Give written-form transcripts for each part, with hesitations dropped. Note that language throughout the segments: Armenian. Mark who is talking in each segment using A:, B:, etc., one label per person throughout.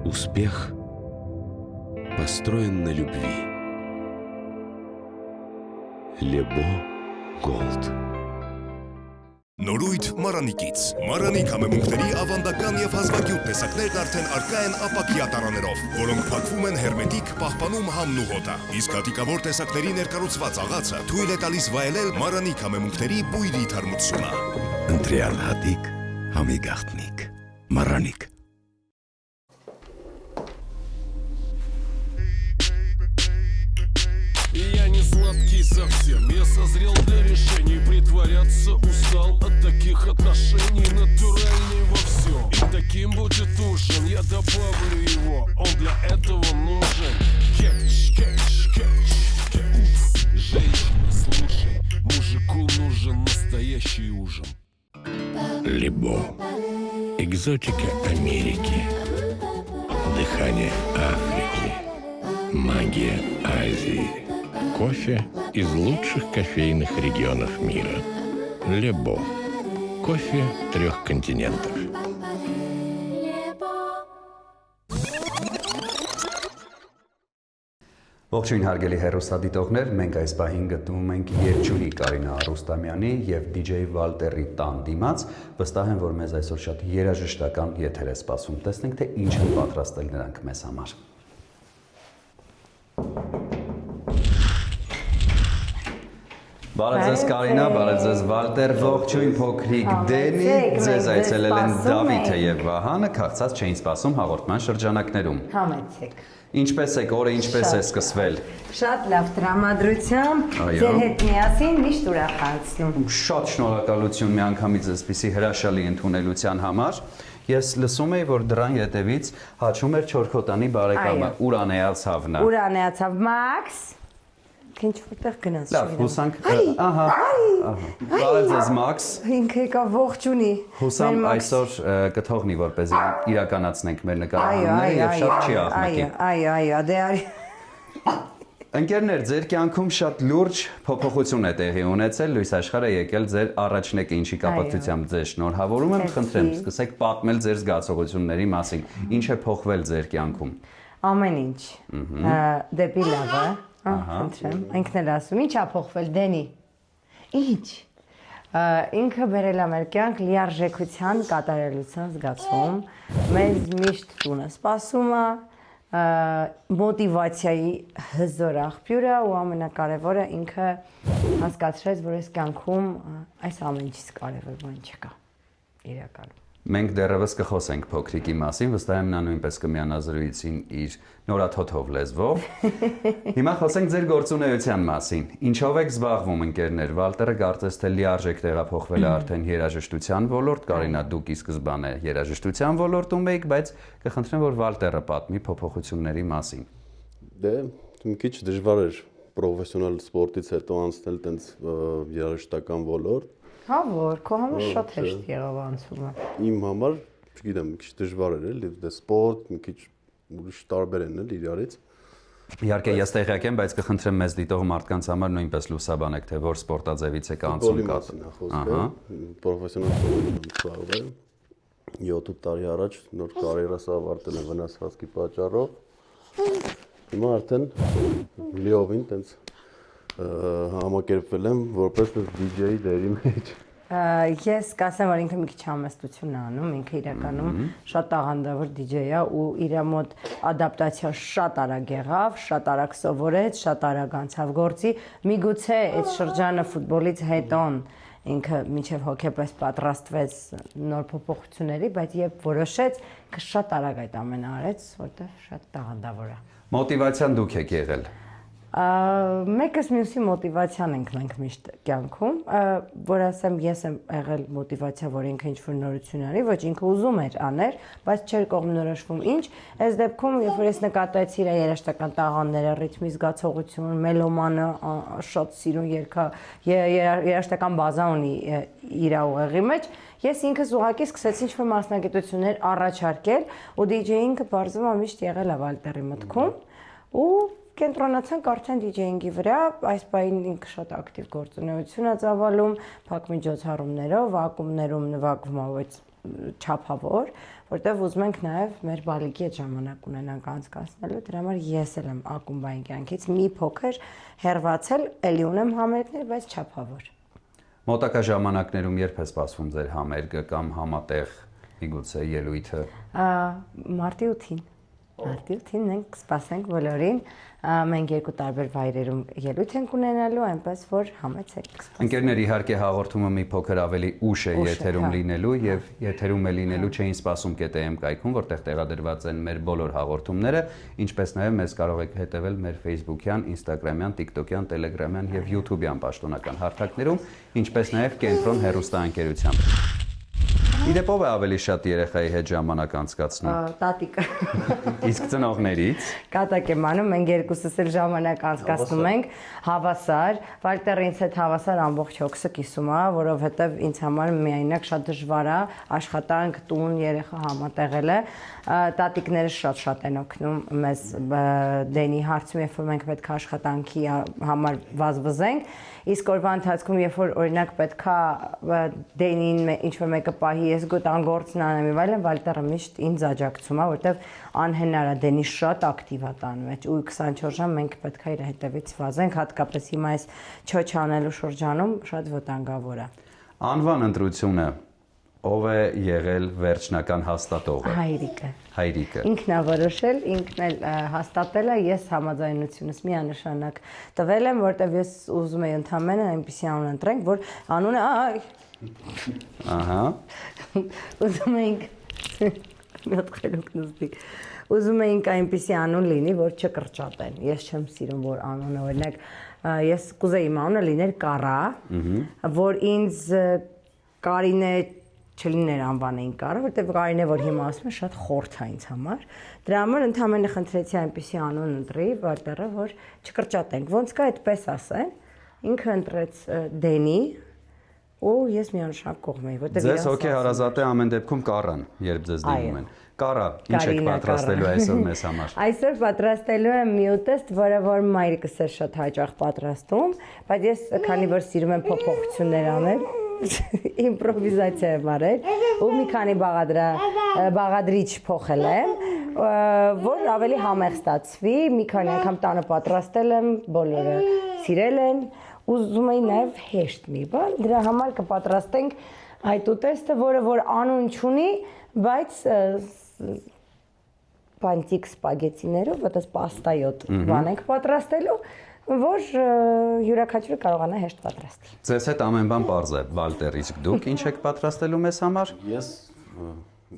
A: Успех построен на любви. Лебо Голд.
B: Նորույթ Մարանիկից։ Մարանիկ համեմունքների ավանդական եւ հազվագյուտ տեսակներն արդեն առկա են ապակյա տարաներով, որոնք փակվում են հերմետիկ, պահպանում համն ու հոտը։ Իսկ հատիկավոր տեսակների ներկառուցված աղացը թույլ է տալիս վայելել Մարանիկ համեմունքների բույրի թարմությունը։
C: Ընտրյալ հատիկ, համի գաղտնիք։ Մարանիկ։
D: Я не сладкий совсем, я созрел для решений. Притворяться устал от таких отношений. Натуральный во всем, и таким будет ужин. Я добавлю его, он для этого нужен. Кетч, кетч, кетч, кетч. Женщина, слушай, мужику нужен настоящий ужин.
C: Лебо. Экзотика Америки. Дыхание Африки. Магия Азии. Кофе из лучших кофейных регионов мира. Лебо. Кофе 3 континентов.
E: Ողջույն հարգելի հեռուստադիտողներ, մենք այս պահին գտնվում ենք երգչուհի Կարինա Արուստամյանի եւ DJ Վալտերի տան դիմաց, վստահ եմ, որ մեզ այսօր շատ երաժշտական եթեր է սպասում։ Տեսնենք, թե ինչ են պատրաստել նրանք մեզ համար։ Բարև ձեզ Կարինա, բարև ձեզ Վալտեր, ողջույն փոքրիկ Դենի, ձեզ այցելել են Դավիթը եւ Վահանը, քաղցած չէին սպասում հաղորդման շրջանակներում։
F: Համեցեք։
E: Ինչպես եք, օրը ինչպես է սկսվել։
F: Շատ լավ տրամադրությամբ, ձեր հետ միասին միշտ ուրախացնում։
E: Շատ շնորհակալություն միանգամից այսպիսի հրաշալի ընդունելության համար։ Ես լսում էի, որ դրան ետևից հաչում էր Չորքոտանի բարեկամը Ուրանեացավնա։
F: Ուրանեացավ Մաքս։ Ինչ որտեղ գնաց։
E: Լավ, հուսանք, ահա։ Բարև ձեզ Մաքս։
F: Ինքը եկա ողջունի։
E: Հուսամ այսօր կթողնի, որպեսզի իրականացնենք մեր նկարահանումները եւ շատ չի աղմկի։
F: Այո, դե արի։
E: Ընկերներ, ձեր կյանքում շատ լուրջ փոփոխություն է տեղի ունեցել, լույս աշխարհը եկել ձեր առաջնեկը, ինչի կապակցությամբ ձեզ շնորհավորում եմ, խնդրեմ, սկսեք պատմել ձեր զգացողությունների մասին։ Ինչ է փոխվել ձեր կյանքում։
F: Ամեն ինչ։ Դեպի լավը, խնդրեմ, ինքն էլ ասում, ինչ է փոխվել Դենի։ Ինչ։ Ինքը բերել է մեր կյանք լիարժեքության կատարելության զգացում, մեզ միշտ տունը սպասում է, մոտիվացիայի հզոր աղբյուրը ու ամենակարևորը ինքը հասկացրեց, որ այս կյանքում այս ամեն ինչից կարևոր բան չկա իրականում։
E: Մենք դեռևս կխոսենք փոքրիկի մասին, վստահ եմ նա նույնպես կմիանա զրույցին իր նորաթոթով լեզվով։ Հիմա խոսենք ձեր գործունեության մասին։ Ինչով եք զբաղվում ընկերներ։ Վալտերը կարծես թե լիարժեք տեղափոխվել է արդեն երաժշտության ոլորտ, Կարինա դուք ի սկզբանե երաժշտության ոլորտում եք, բայց կխնդրեմ, որ Վալտերը պատմի փոփոխությունների մասին։
G: Դե, մի քիչ դժվար էր պրոֆեսիոնալ սպորտից հետո անցնել տենց երաժշտական ոլորտ։
F: Հա որ, քո համար շատ հեշտ եղավ անցումը։
G: Իմ համար, չգիտեմ, մի քիչ դժվար էր, էլի, դե սպորտ, մի քիչ ուրիշ տարբեր են էլ իրարից։
E: Իհարկե ես տեղյակ եմ, բայց կխնդրեմ մեզ դիտող մարդկանց համար նույնպես լուսաբանեք, թե որ սպորտաձևից եք անցում կա։
G: Ահա, պրոֆեսիոնալ սպորտում զբաղվել 7 տարի առաջ նոր կարիերաս ավարտել եմ վնասվածքի պատճառով։ Հիմա արդեն լիովին տենց համակերպվել եմ որպես DJ դերի մեջ։
F: Ես կասեմ, որ ինքը մի քիչ համեստություն է անում, ինքը իրականում շատ տաղանդավոր DJ է ու իր մոտ ադապտացիան շատ արագ եղավ, շատ արագ սովորեց, շատ արագ անցավ գործի։ Միգուցե այդ շրջանը ֆուտբոլից հետոն ինքը մինչև հոգեպես պատրաստվեց նոր փոփոխությունների, բայց երբ որոշեց, ինքը շատ արագ այդ ամենը արեց, որտեղ շատ տաղանդավոր է։
E: Մոտիվացիան դուք եք եղել։
F: Մեկս մյուսի մոտիվացիան ենք մենք միշտ կյանքում, որ ասեմ ես եմ եղել մոտիվացիա, որ ինքը ինչ-որ նորություն արի, ոչ ինքը ուզում էր աներ, բայց չէր կողմնորոշվում ինչ, այս դեպքում երբ որ ես նկատեցի իր երաժշտական տաղանդները, ռիթմի զգացողություն, մելոմանը շատ սիրուն երգա, երաժշտական բազա ունի իր ուղեղի մեջ, ես ինքս ուղղակի սկսեցի ինչ-որ մասնագիտություններ առաջարկել ու DJ-ինգը բարձվում է միշտ եղել է Վալտերի մտքում ու կենտրոնացանք արդեն DJ-ինգի վրա, այս պահին ինքը շատ ակտիվ գործունեություն է ծավալում, փակ միջոցառումներով, ակումբներում նվագվում է ոչ չափավոր, որտեղ ուզում ենք նաև մեր բալիկի այդ ժամանակ ունենանք անցկացնելու, դրա համար ես էլ եմ ակումբային կյանքից մի փոքր հեռացել, էլի ունեմ համերգներ, բայց չափավոր։
E: Մոտակա ժամանակներում երբ է սպասվում ձեր համերգը կամ համատեղ միգուցե ելույթը։
F: Մարտի 8-ին։ Մարտի 8-ին մենք սպասենք բոլորին, մենք երկու տարբեր վայրերում ելույթ ենք ունենալու, այնպես որ համեցեք։
E: Ընկերներ, իհարկե հաղորդումը մի փոքր ավելի ուշ է եթերում լինելու եւ եթերում է լինելու չէին սպասում KTM կայքում, որտեղ տեղադրված են մեր բոլոր հաղորդումները, ինչպես նաեւ մեզ կարող եք հետեւել մեր Facebook-յան, Instagram-յան, TikTok-յան, Telegram-յան եւ YouTube-յան պաշտոնական հարթակներում, ինչպես նաեւ Կենտրոն հեռուստաընկերությամբ։ Իդեպ ով է ավելի շատ երեխայի հետ ժամանակ անցկացնում։
F: Տատիկը։
E: Իսկ ծնողներից։
F: Կատակ եմ անում, մենք երկուսս էլ ժամանակ անցկացնում ենք հավասար, Վալտերը ինձ հետ հավասար ամբողջ հոգսը կիսում է, որովհետև ինձ համար միայնակ շատ դժվար է աշխատանք, տուն, երեխա համատեղելը, տատիկները շատ են օգնում մեզ Դենի հարցում, երբ որ մենք պետք է աշխատանքի համար վազվզենք, իսկ օրվա ընթացքում, երբ որ օրինակ պետք է Դենին ինչ-որ մեկը պահի, ես գոտան գործն անեմ եւ այլն, Վալտերը միշտ ինձ աջակցում է, որտեվ անհնար է Դենի շատ ակտիվ է տան մեջ ու 24 ժամ մենք պետք է իր հետևից վազենք, հատկապես հիմա այս չոչ անելու շրջանում շատ վտանգավոր է։
E: Անվան ընտրությունը ով է եղել վերջնական հաստատողը։ Հայրիկը։
F: Ինքն է որոշել, ինքն էլ հաստատել է, ես համաձայնությունս միանշանակ տվել եմ, որտեվ ես ուզում եի ընդամենը այնպիսի անուն ընտրենք, որ անունը
E: Ահա։
F: Ուզում էինք մի հատ խելոք նստի։ Ուզում էինք այնպիսի անուն լինի, որ չկրճատեն։ Ես չեմ սիրում, որ անունը օրինակ ես կուզեի իմ անունը լիներ Կարա, որ ինձ Կարինե չլիներ անվանեին Կարա, որտեղ Կարինե, որ հիմա ասում է, շատ խորթ է ինձ համար։ Դրա համար ընդհանրապես խնդրեցի այնպիսի անուն ընտրի, Վալտերը, որ չկրճատենք։ Ոնց կա այդպես ասեն, ինքը ընտրեց Դենի ու ես միանշանակ կողմ էի, որտեղ
E: Ձեզ հոգեհարազատ է ամեն դեպքում Կարան, երբ ձեզ դիմում են։ Կարա, ինչ եք պատրաստելու այսօր մեզ համար։
F: Այսօր պատրաստելու եմ մի ուտեստ, որը որ մայրիկս է շատ հաճախ պատրաստում, բայց ես քանի որ սիրում եմ փոփոխություններ անել, իմպրովիզացիա եմ արել ու մի քանի բաղադրիչ փոխել եմ, որ ավելի համեղ ստացվի, մի քանի անգամ տանը պատրաստել եմ, բոլորը սիրել են, ուզում էի նաև հեշտ մի բան, դրա համար կպատրաստենք այդ ուտեստը, որը որ անուն չունի, բայց բանտիկ սպագետիներով, այդպես պաստայոտ բան ենք պատրաստելու, որ յուրաքանչյուրը կարողանա հեշտ պատրաստել։
E: Ձեզ հետ ամեն բան պարզ է, Վալտեր, իսկ դուք ինչ եք պատրաստելու մեզ համար։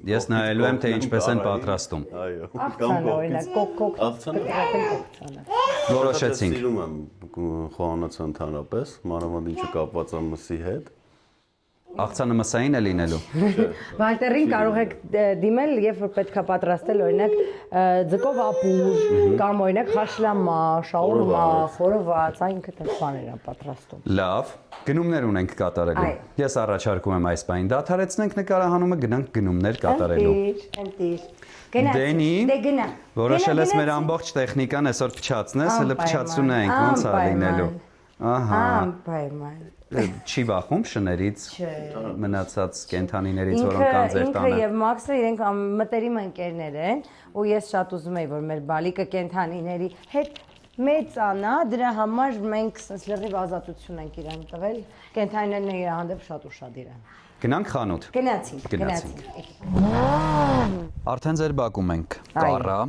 E: Ես նայելու եմ, թե ինչպես են պատրաստում։
G: Այո։
F: Աղցանը օրինակ կոկ
G: Աղցանը։
E: Որոշեցինք։
G: Սիրում եմ խոհանոցը ընդհանրապես, մանավանդ ինչը կապված է մսի հետ։
E: Աղցանը մսային է լինելու։
F: Վալտերին կարող եք դիմել, երբ որ պետք է պատրաստել օրինակ ձկով ապուր կամ օրինակ խաշլամա, շաուրմա, խորոված, ինքը դեռ բաներ են պատրաստում։
E: Լավ, գնումներ ունենք կատարելու։ Ես առաջարկում եմ այս բանին դադարեցնենք նկարահանումը, գնանք գնումներ կատարելու։
F: Ընտիր։
E: Դենի,
F: դե գնա։
E: որոշել ես մեր ամբողջ տեխնիկան այսօր փչացնես, հələ փչացու նայենք ոնց է լինելու։ Ահա։
F: Անպայման։
E: Չի վախում շներից, մնացած կենթանիներից, որոնք կան ձեր տանը։
F: Ինքը եւ Մաքսը իրենք մտերիմ ընկերներ են, ու ես շատ ուզում եի, որ մեր բալիկը կենթանիների հետ մեծանա, դրա համար մենք sense լրիվ ազատություն ենք իրան տվել։ Կենթանիներն իր հանդեպ շատ ուշադիր են։
E: Գնանք խանութ։
F: Գնացինք։
E: Արդեն ձեր բակում ենք Կարա,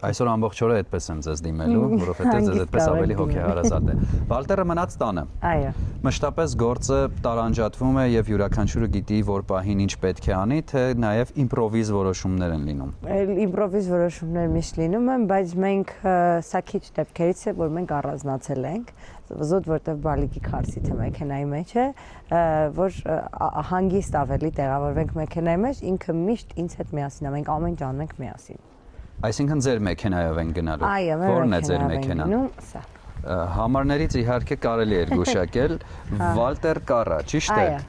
E: Այսօր ամբողջ օրը այդպես եմ ձեզ դիմելու, որովհետեւ ձեզ այդպես ավելի հոգեհարազատ է։ Վալտերը մնաց տանը։
F: Այո։
E: Մշտապես գործը տարանջատվում է եւ յուրաքանչյուրը գիտի, որ պահին ինչ պետք է անի, թե նաեւ իմպրովիզ որոշումներ են լինում։
F: Իմպրովիզ որոշումներ միշտ լինում են, բայց մենք սա քիչ դեպքերից է, որ մենք առանձնացել ենք, զուտ որտեվ բալիկի քարսիթը մեքենայի մեջ է, որ հանգիստ ավելի տեղավորվենք մեքենայի մեջ, ինքը միշտ ինձ հետ միասին է, մենք ամեն ինչ անենք միասին։
E: Այսինքն ձեր մեքենայով են գնալու։
F: Այո,
E: Որն է ձեր մեքենան։
F: Սա։
E: Համարներից իհարկե կարելի է գուշակել Վալտեր Կարա, ճիշտ է։
F: Այո։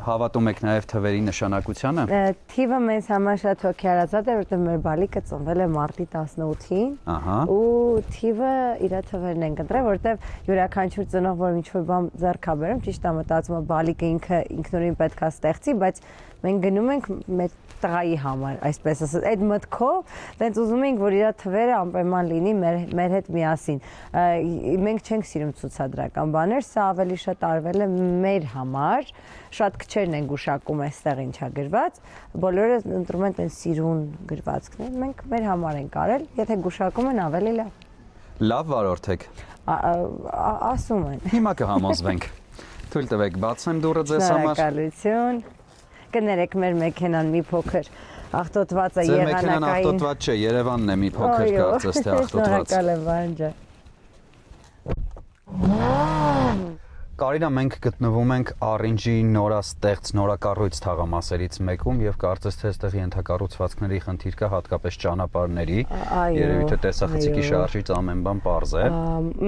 E: Հավատում եք նաև թվերի նշանակությանը։
F: Թիվը մեզ համար շատ հոգեհարազատ է, որտեղ մեր բալիկը ծնվել է մարտի 18-ին, ու թիվը իր թվերն են ընտրել, որտեղ յուրաքանչյուր ծնող, որ ինչ-որ բան ձեռք է բերում, ճիշտ է մտածում, որ բալիկը ինքնուրույն պետք է ստեղծի, բայց մենք գնում ենք մեր տղայի համար, այսպես ասած, այդ մտքով, տենց ուզում ենք, որ իր թվերը անպայման լինի մեր հետ միասին։ Մենք չենք սիրում ցուցադրական բաներ, սա ավելի շատ արվել է մեր համար, շատ քչերն են գուշակում այստեղ ինչա գրված, բոլորը ընտրում են տենց սիրուն գրվածքներ, մենք մեր համար ենք արել, եթե գուշակում են ավելի լավ։
E: Լավ վարորդ եք։
F: Ասում են։
E: Հիմա կհամոզվենք։ Թույլ տվեք, բացեմ դուռը ձեզ համար։
F: Շնորհակալություն։ Կներեք մեր մեքենան մի փոքր աղտոտված է
E: եղանակային։ Ձեր մեքենան
F: եղանակային։
E: աղտոտված չէ, Երևանն է մի փոքր կարծես թե աղտոտված։
F: Շնորհակալ եմ, Վանջա։
E: Կարինա, մենք գտնվում ենք Առինջի նորաստեղծ նորակառույց թաղամասերից մեկում եւ կարծես թե այստեղ ենթակառուցվածքների խնդիր կա, հատկապես ճանապարհների։ Երևի թե տեսախցիկի շարժից ամեն բան պարզ է։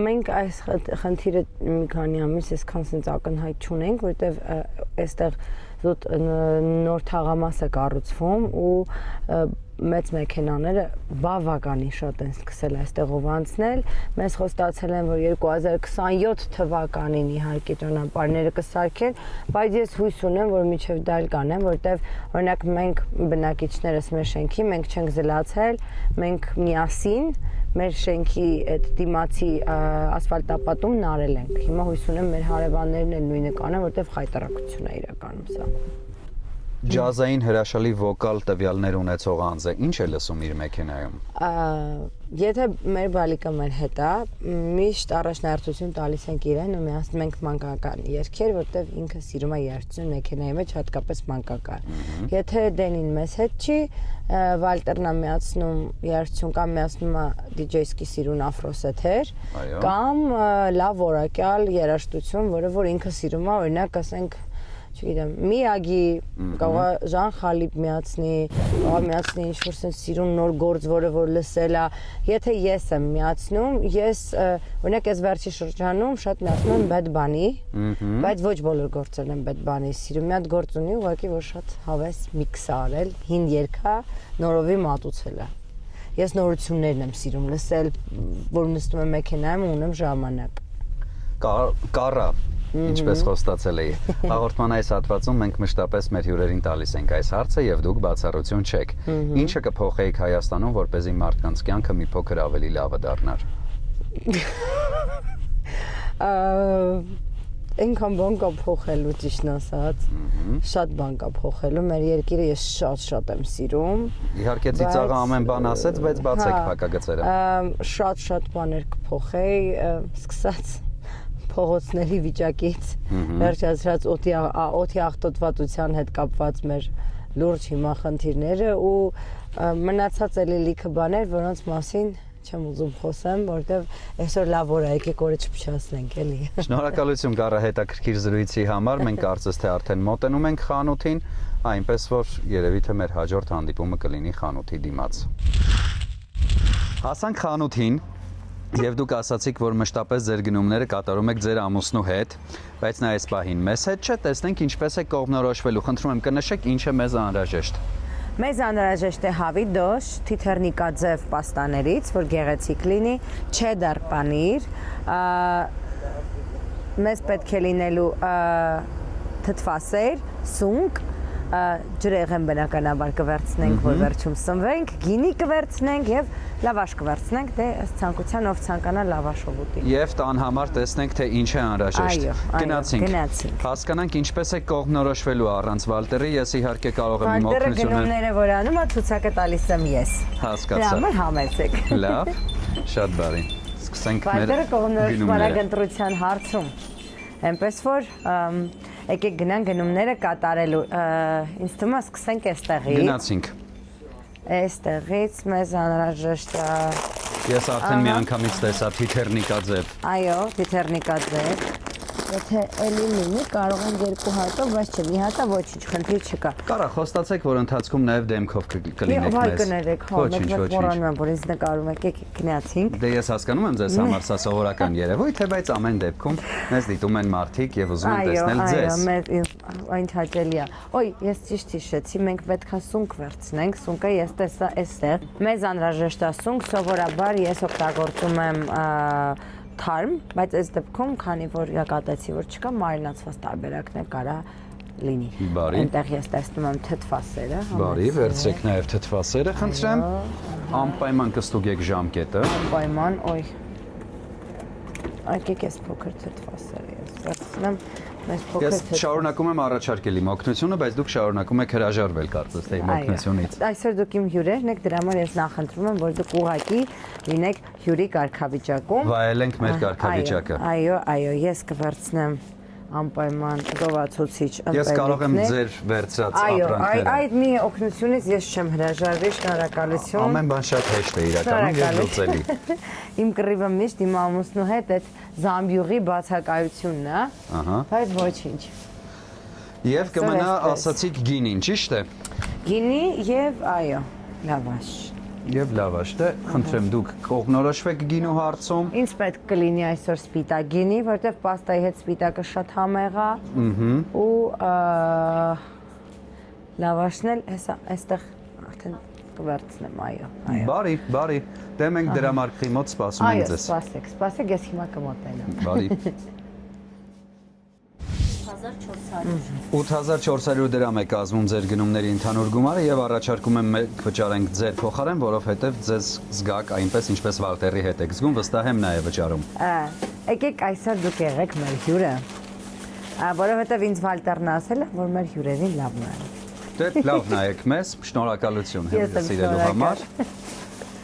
F: Մենք այս խնդիրը մի քանի ամիս այսքան sense ակնհայտ չունենք, որտեվ այստեղ զուտ նոր թաղամաս է կառուցվում ու մեծ մեքենաները բավականին շատ են սկսել այստեղով անցնել։ Մեզ խոստացել են, որ 2027 թվականին իհարկե ճանապարհները կսարքեն, բայց ես հույս ունեմ, որ մինչև դա կանեն, որտեվ օրինակ մենք բնակիչներս մեր շենքի մենք չենք զլացել, մենք միասին մեր շենքի այդ դիմացի ասֆալտապատումն արել ենք։ Հիմա հույս ունեմ մեր հարևաններն էլ նույնը կանեն, որտեվ խայտարակություն է իրականում սա։
E: Ջազային հրաշալի վոկալ տվյալներ ունեցող անձ է, ինչ է լսում իր մեքենայում։
F: Եթե մեր բալիկը մեր հետ է, միշտ առաջնահերթություն տալիս ենք իրեն ու միասին մենք մանկական երգեր, որտեղ ինքը սիրում է երգություն մեքենայի մեջ, հատկապես մանկական։ Եթե Դենին մեզ հետ չի, Վալտերն է միացնում երգություն կամ միացնում է DJ-սկի սիրուն աֆրոսեթեր, կամ լավ որակյալ երաժշտություն, որը որ ինքը սիրում է, օրինակ ասենք չգիտեմ, Միագի, կարող է Ժան Խալիպ միացնի, կարող է միացնի ինչ-որ sense սիրուն նոր գործ, որը որ լսել է։ Եթե ես եմ միացնում, ես օրինակ այս վերջի շրջանում շատ միացնում եմ Bad Bunny, բայց ոչ բոլոր գործերն են Bad Bunny սիրում։ Մի հատ գործ ունի, ուղղակի որ շատ հավես միքս է արել, հին երգա նորովի մատուցել է։ Ես նորություններն եմ սիրում լսել, որ նստում եմ մեքենայում ու ունեմ ժամանակ։
E: Կարա Ինչպես խոստացել էի, հաղորդման այս հատվածում մենք մշտապես մեր հյուրերին տալիս ենք այս հարցը եւ դուք բացառություն չեք։ Ինչը կփոխեիք Հայաստանում, որպեսզի մարդկանց կյանքը մի փոքր ավելի լավը դառնար։
F: Ինքան բան կա փոխելու, ճիշտն ասած։ Շատ բան կա փոխելու, մեր երկիրը ես շատ եմ սիրում։
E: Իհարկե ծիծաղը ամեն բան ասեց, բայց բացեք փակագծերը։
F: Շատ բաներ կփոխեի, սկսած փողոցների վիճակից, վերջացրած օդի աղտոտվածության հետ կապված մեր լուրջ հիմա խնդիրները ու մնացած էլի լիքը բաներ, որոնց մասին չեմ ուզում խոսեմ, որտեվ այսօր լավ օր է, եկեք օրը չփչացնենք, էլի։
E: Շնորհակալություն Կարա հետաքրքիր զրույցի համար, մենք կարծես թե արդեն մոտենում ենք խանութին, այնպես որ երևի թե մեր հաջորդ հանդիպումը կլինի խանութի դիմաց։ Հասանք խանութին։ Եվ դուք ասացիք, որ մշտապես ձեր գնումները կատարում եք ձեր ամուսնու հետ, բայց նա այս պահին մեզ հետ չէ, տեսնենք ինչպես է կողմնորոշվելու։ Խնդրում եմ կնշեք ինչ է մեզ անհրաժեշտ։
F: Մեզ անհրաժեշտ է հավիդոշ, թիթեռնիկաձև պաստաներից, որ գեղեցիկ լինի, չեդար պանիր, մեզ պետք է լինելու թթվասեր, սունկ, ջրեղ են բնականաբար կվերցնենք, որ վերջում սնվենք, գինի կվերցնենք եւ լավաշ կվերցնենք, դե ըստ ցանկության ով ցանկանա լավաշով ուտի։
E: Եվ տան համար տեսնենք թե ինչ է անհրաժեշտ։
F: Գնացինք։
E: Հասկանանք ինչպես է կողմնորոշվելու առանց Վալտերի, ես իհարկե կարող եմ իմ
F: Վալտերը
E: օգնությունը։
F: գնումները որ անում, ցուցակը տալիս եմ ես։
E: Հասկացա։
F: Դրա համար համեցեք։
E: Լավ, շատ բարի։ Սկսենք մեր
F: Վալտերը կողմնորոշ
E: գնումները։
F: բարագընտրության հարցում։ Այնպես որ եկեք գնանք գնումները կատարելու։ Ինձ թվում է սկսենք այստեղից։
E: Գնացինք։
F: Այստեղից մեզ անհրաժեշտ է։
E: Ես արդեն մի անգամից տեսա թիթեռնիկաձև։
F: Այո, թիթեռնիկաձև։ Եթե էլի լինի, կարող են երկու հատով, բայց չէ, մի հատը ոչինչ, խնդիր չկա։
E: Կարա խոստացեք, որ ընթացքում նաև դեմքով կլինեք
F: Վայ
E: մեզ։
F: կներեք, հա, մեկ մոռանում եմ, որ ինձ նկարում եք, եկեք գնացինք։
E: Դե ես հասկանում եմ ձեզ համար սա սովորական երևույթ է, բայց ամեն դեպքում մեզ դիտում են մարդիկ եւ ուզում են տեսնել ձեզ։
F: Այո, այն հաճելի է։ Ոյ, ես ճիշտ հիշեցի, մենք պետքա սունկ վերցնենք, սունկը ես տեսա այստեղ։ Մեզ անհրաժեշտ է սունկ, սովորաբար ես օգտագործում եմ թարմ, բայց այս դեպքում, քանի որ յակատեցի, որ չկա, մարինացված տարբերակներ կարա լինի։
E: Բարի։
F: Այնտեղ ես տեսնում եմ թթվասերը։
E: Բարի, վերցրեք նաև թթվասերը, խնդրեմ։ Անպայման կստուգեք ժամկետը։
F: Պայման, ոյ։ Եկեք ես փոքր թթվասերը ես վերցնեմ։ Մեզ փոքր
E: Ես շարունակում եմ առաջարկել իմ օգնությունը, բայց դուք շարունակում եք հրաժարվել կարծես թե իմ օգնությունից։
F: Այսօր դուք իմ հյուրերն եք, դրա համար ես նախընտրում եմ, որ դուք ուղղակի լինեք հյուրի կարգավիճակում։
E: Վայելենք մեր կարգավիճակը։
F: Այո, ես կվերցնեմ անպայման գովացուցիչ ըմպելիքներ։
E: Ես կարող եմ ձեր վերցրած ապրանքները։
F: Այդ մի օգնությունից ես չեմ հրաժարվի, շնորհակալություն։
E: Ամեն բան շատ հեշտ է իրականում եւ լուծելի։
F: Իմ կռիվը միշտ իմ ամուսնու հետ այդ զամբյուղի բացակայությունն է, բայց ոչինչ։
E: Եվ կմնա ասացիք գինին, ճիշտ է։
F: Գինի եւ այո, լավաշ։
E: Եվ լավաշ, դե խնդրեմ դուք կողմնորոշվեք գինու հարցում։
F: Ինձ պետք կլինի այսօր սպիտակ գինի, որտեվ պաստայի հետ սպիտակը շատ համեղ է։ Ու լավաշն էլ հեսա այստեղ արդեն կվերցնեմ, այո։
E: Բարի։ Դե մենք դրամարկղի մոտ սպասում ենք ձեզ։
F: Այո, սպասեք, ես հիմա կմոտենամ։
E: Բարի։ 8400 դրամ է կազմում ձեր գնումների ընդհանուր գումարը եւ առաջարկում եմ մենք վճարենք ձեր փոխարեն, որովհետեւ ձեզ զգաք այնպես ինչպես Վալտերի հետ եք զգում, վստահ եմ նա է վճարում։
F: Եկեք այսօր դուք եղեք մեր հյուրը, որովհետեւ ինձ Վալտերն ասել է, որ մեր հյուրերին լավ նայեն։
E: Դե լավ նայեք մեզ, շնորհակալություն հենց սիրելու համար։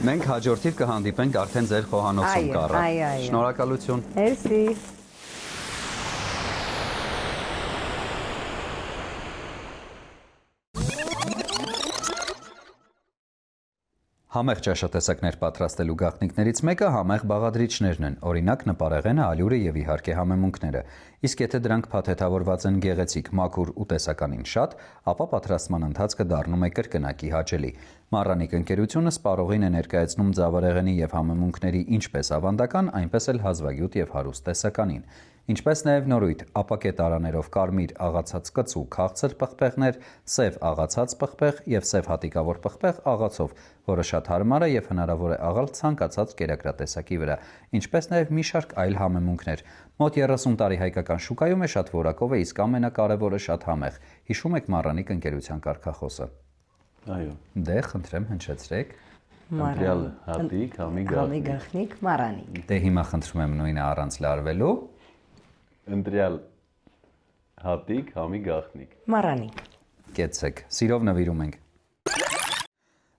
E: Մենք հաջորդիվ կհանդիպենք արդեն ձեր խոհանոցում կառը։ Շնորհակալություն։
F: Մերսի։
E: Համեղ ճաշատեսակներ պատրաստելու գաղտնիքներից մեկը համեղ բաղադրիչներն են, օրինակ նպարեղենը, ալյուրը եւ իհարկե համեմունքները։ Իսկ եթե դրանք փաթեթավորված են գեղեցիկ, մաքուր ու տեսականին շատ, ապա պատրաստման ընթացքը դառնում է կրկնակի հաճելի։ Մառանիկ ընկերությունը սպառողին է ներկայացնում ձավարեղենի եւ համեմունքների ինչպես ավանդական, այնպես էլ հազվագյուտ եւ հարուստ տեսականին։ Ինչպես նաև նորույթ, ապակե տարաներով կարմիր աղացած կծու, քաղցր պղպեղներ, սև աղացած պղպեղ եւ սև հատիկավոր պղպեղ աղացով, որը շատ հարմար է եւ հնարավոր է աղալ ցանկացած կերակրատեսակի վրա, ինչպես նաև մի շարք այլ համեմունքներ։ Մոտ 30 տարի հայկական շուկայում է շատ որակով է, իսկ ամենակարևորը շատ համեղ։ Հիշում եք Մառանիկ ընկերության կարգախոսը։
G: Այո։
E: Դե խնդրեմ հնչեցրեք։
G: Ընտրյալ հատիկ, համի
F: գաղտնիք, Մառանիկ։
E: Դե հիմա խնդրում եմ նույնը առանց լարվելու։
G: Ընտրյալ հատիկ, համի գաղտնիք։
F: Մառանիկ։
E: Կեցեք, սիրով նվիրում ենք։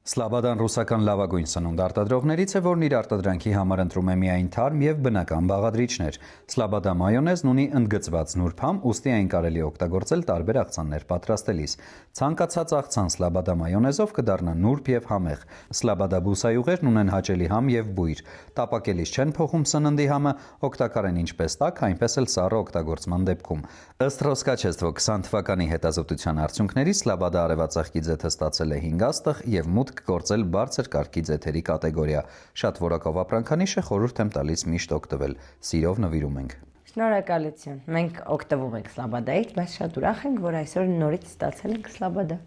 E: Սլաբադան ռուսական լավագույն սնունդ արտադրողներից է, որն իր արտադրանքի համար ընտրում է միայն թարմ եւ բնական բաղադրիչներ։ Սլաբադա մայոնեզն ունի ընդգծված նուրբ համ, ուստի այն կարելի է օգտագործել տարբեր աղցաններ պատրաստելիս։ Ցանկացած աղցան սլաբադա մայոնեզով կդառնա նուրբ եւ համեղ։ Սլաբադա բուսայուղերն ունեն հաճելի համ եւ բույր։ Տապակելիս չեն փոխում սննդի համը, օգտակար են ինչպես տաք, այնպես էլ սառը օգտագործման դեպքում։ Ըստ Ռոսկաչեստվո 20 թվականի հետազոտության արդյունքների Սլաբադա արևածաղկի ձեթը ստացել է 5 աստղ եւ մուտք գործել բարձր կարգի ձեթերի կատեգորիա։ Շատ որակով ապրանքանիշ է, խորհուրդ եմ տալիս միշտ օգտվել։ Սիրով նվիրում ենք։
F: Շնորհակալություն։ Մենք օգտվում ենք Սլաբադայից, բայց շատ ուրախ ենք, որ այսօր նորից ստացել ենք Սլաբադա։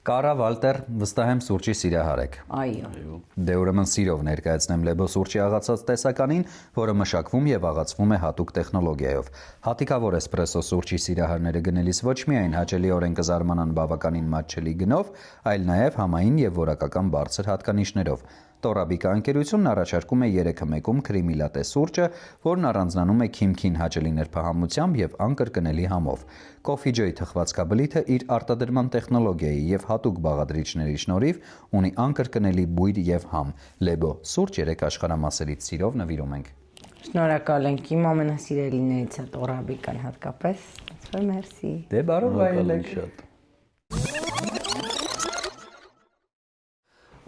E: Կարա Վալտեր, վստահ եմ սուրճի սիրահար եք։
F: Այո։
E: Դե ուրեմն սիրով ներկայացնեմ Լեբո սուրճի աղացած տեսականին, որը մշակվում եւ աղացվում է հատուկ տեխնոլոգիայով։ Հատիկավոր էսպրեսո սուրճի սիրահարները գնելիս ոչ միայն հաճելիորեն կզարմանան բավականին մատչելի գնով, այլ նաեւ համային եւ որակական բարձր հատկանիշներով։ Տորաբիկա ընկերությունն առաջարկում է 3-1-ում քրեմիլատե սուրճը, որն առանձնանում է քիմքին հաճելի նրբահամությամբ եւ անկրկնելի համով։ Coffee Joy թխվածքաբլիթը իր արտադրման տեխնոլոգիայի եւ հատուկ բաղադրիչների շնորհիվ ունի անկրկնելի բույր եւ համ։ Լեբո սուրճ 3 աշխարհամասերից սիրով նվիրում ենք։
F: Շնորհակալ ենք, իմ ամենասիրելիներից է տորաբիկան հատկապես։ Ասում եմ մերսի։
E: Դե բարով վայելեք։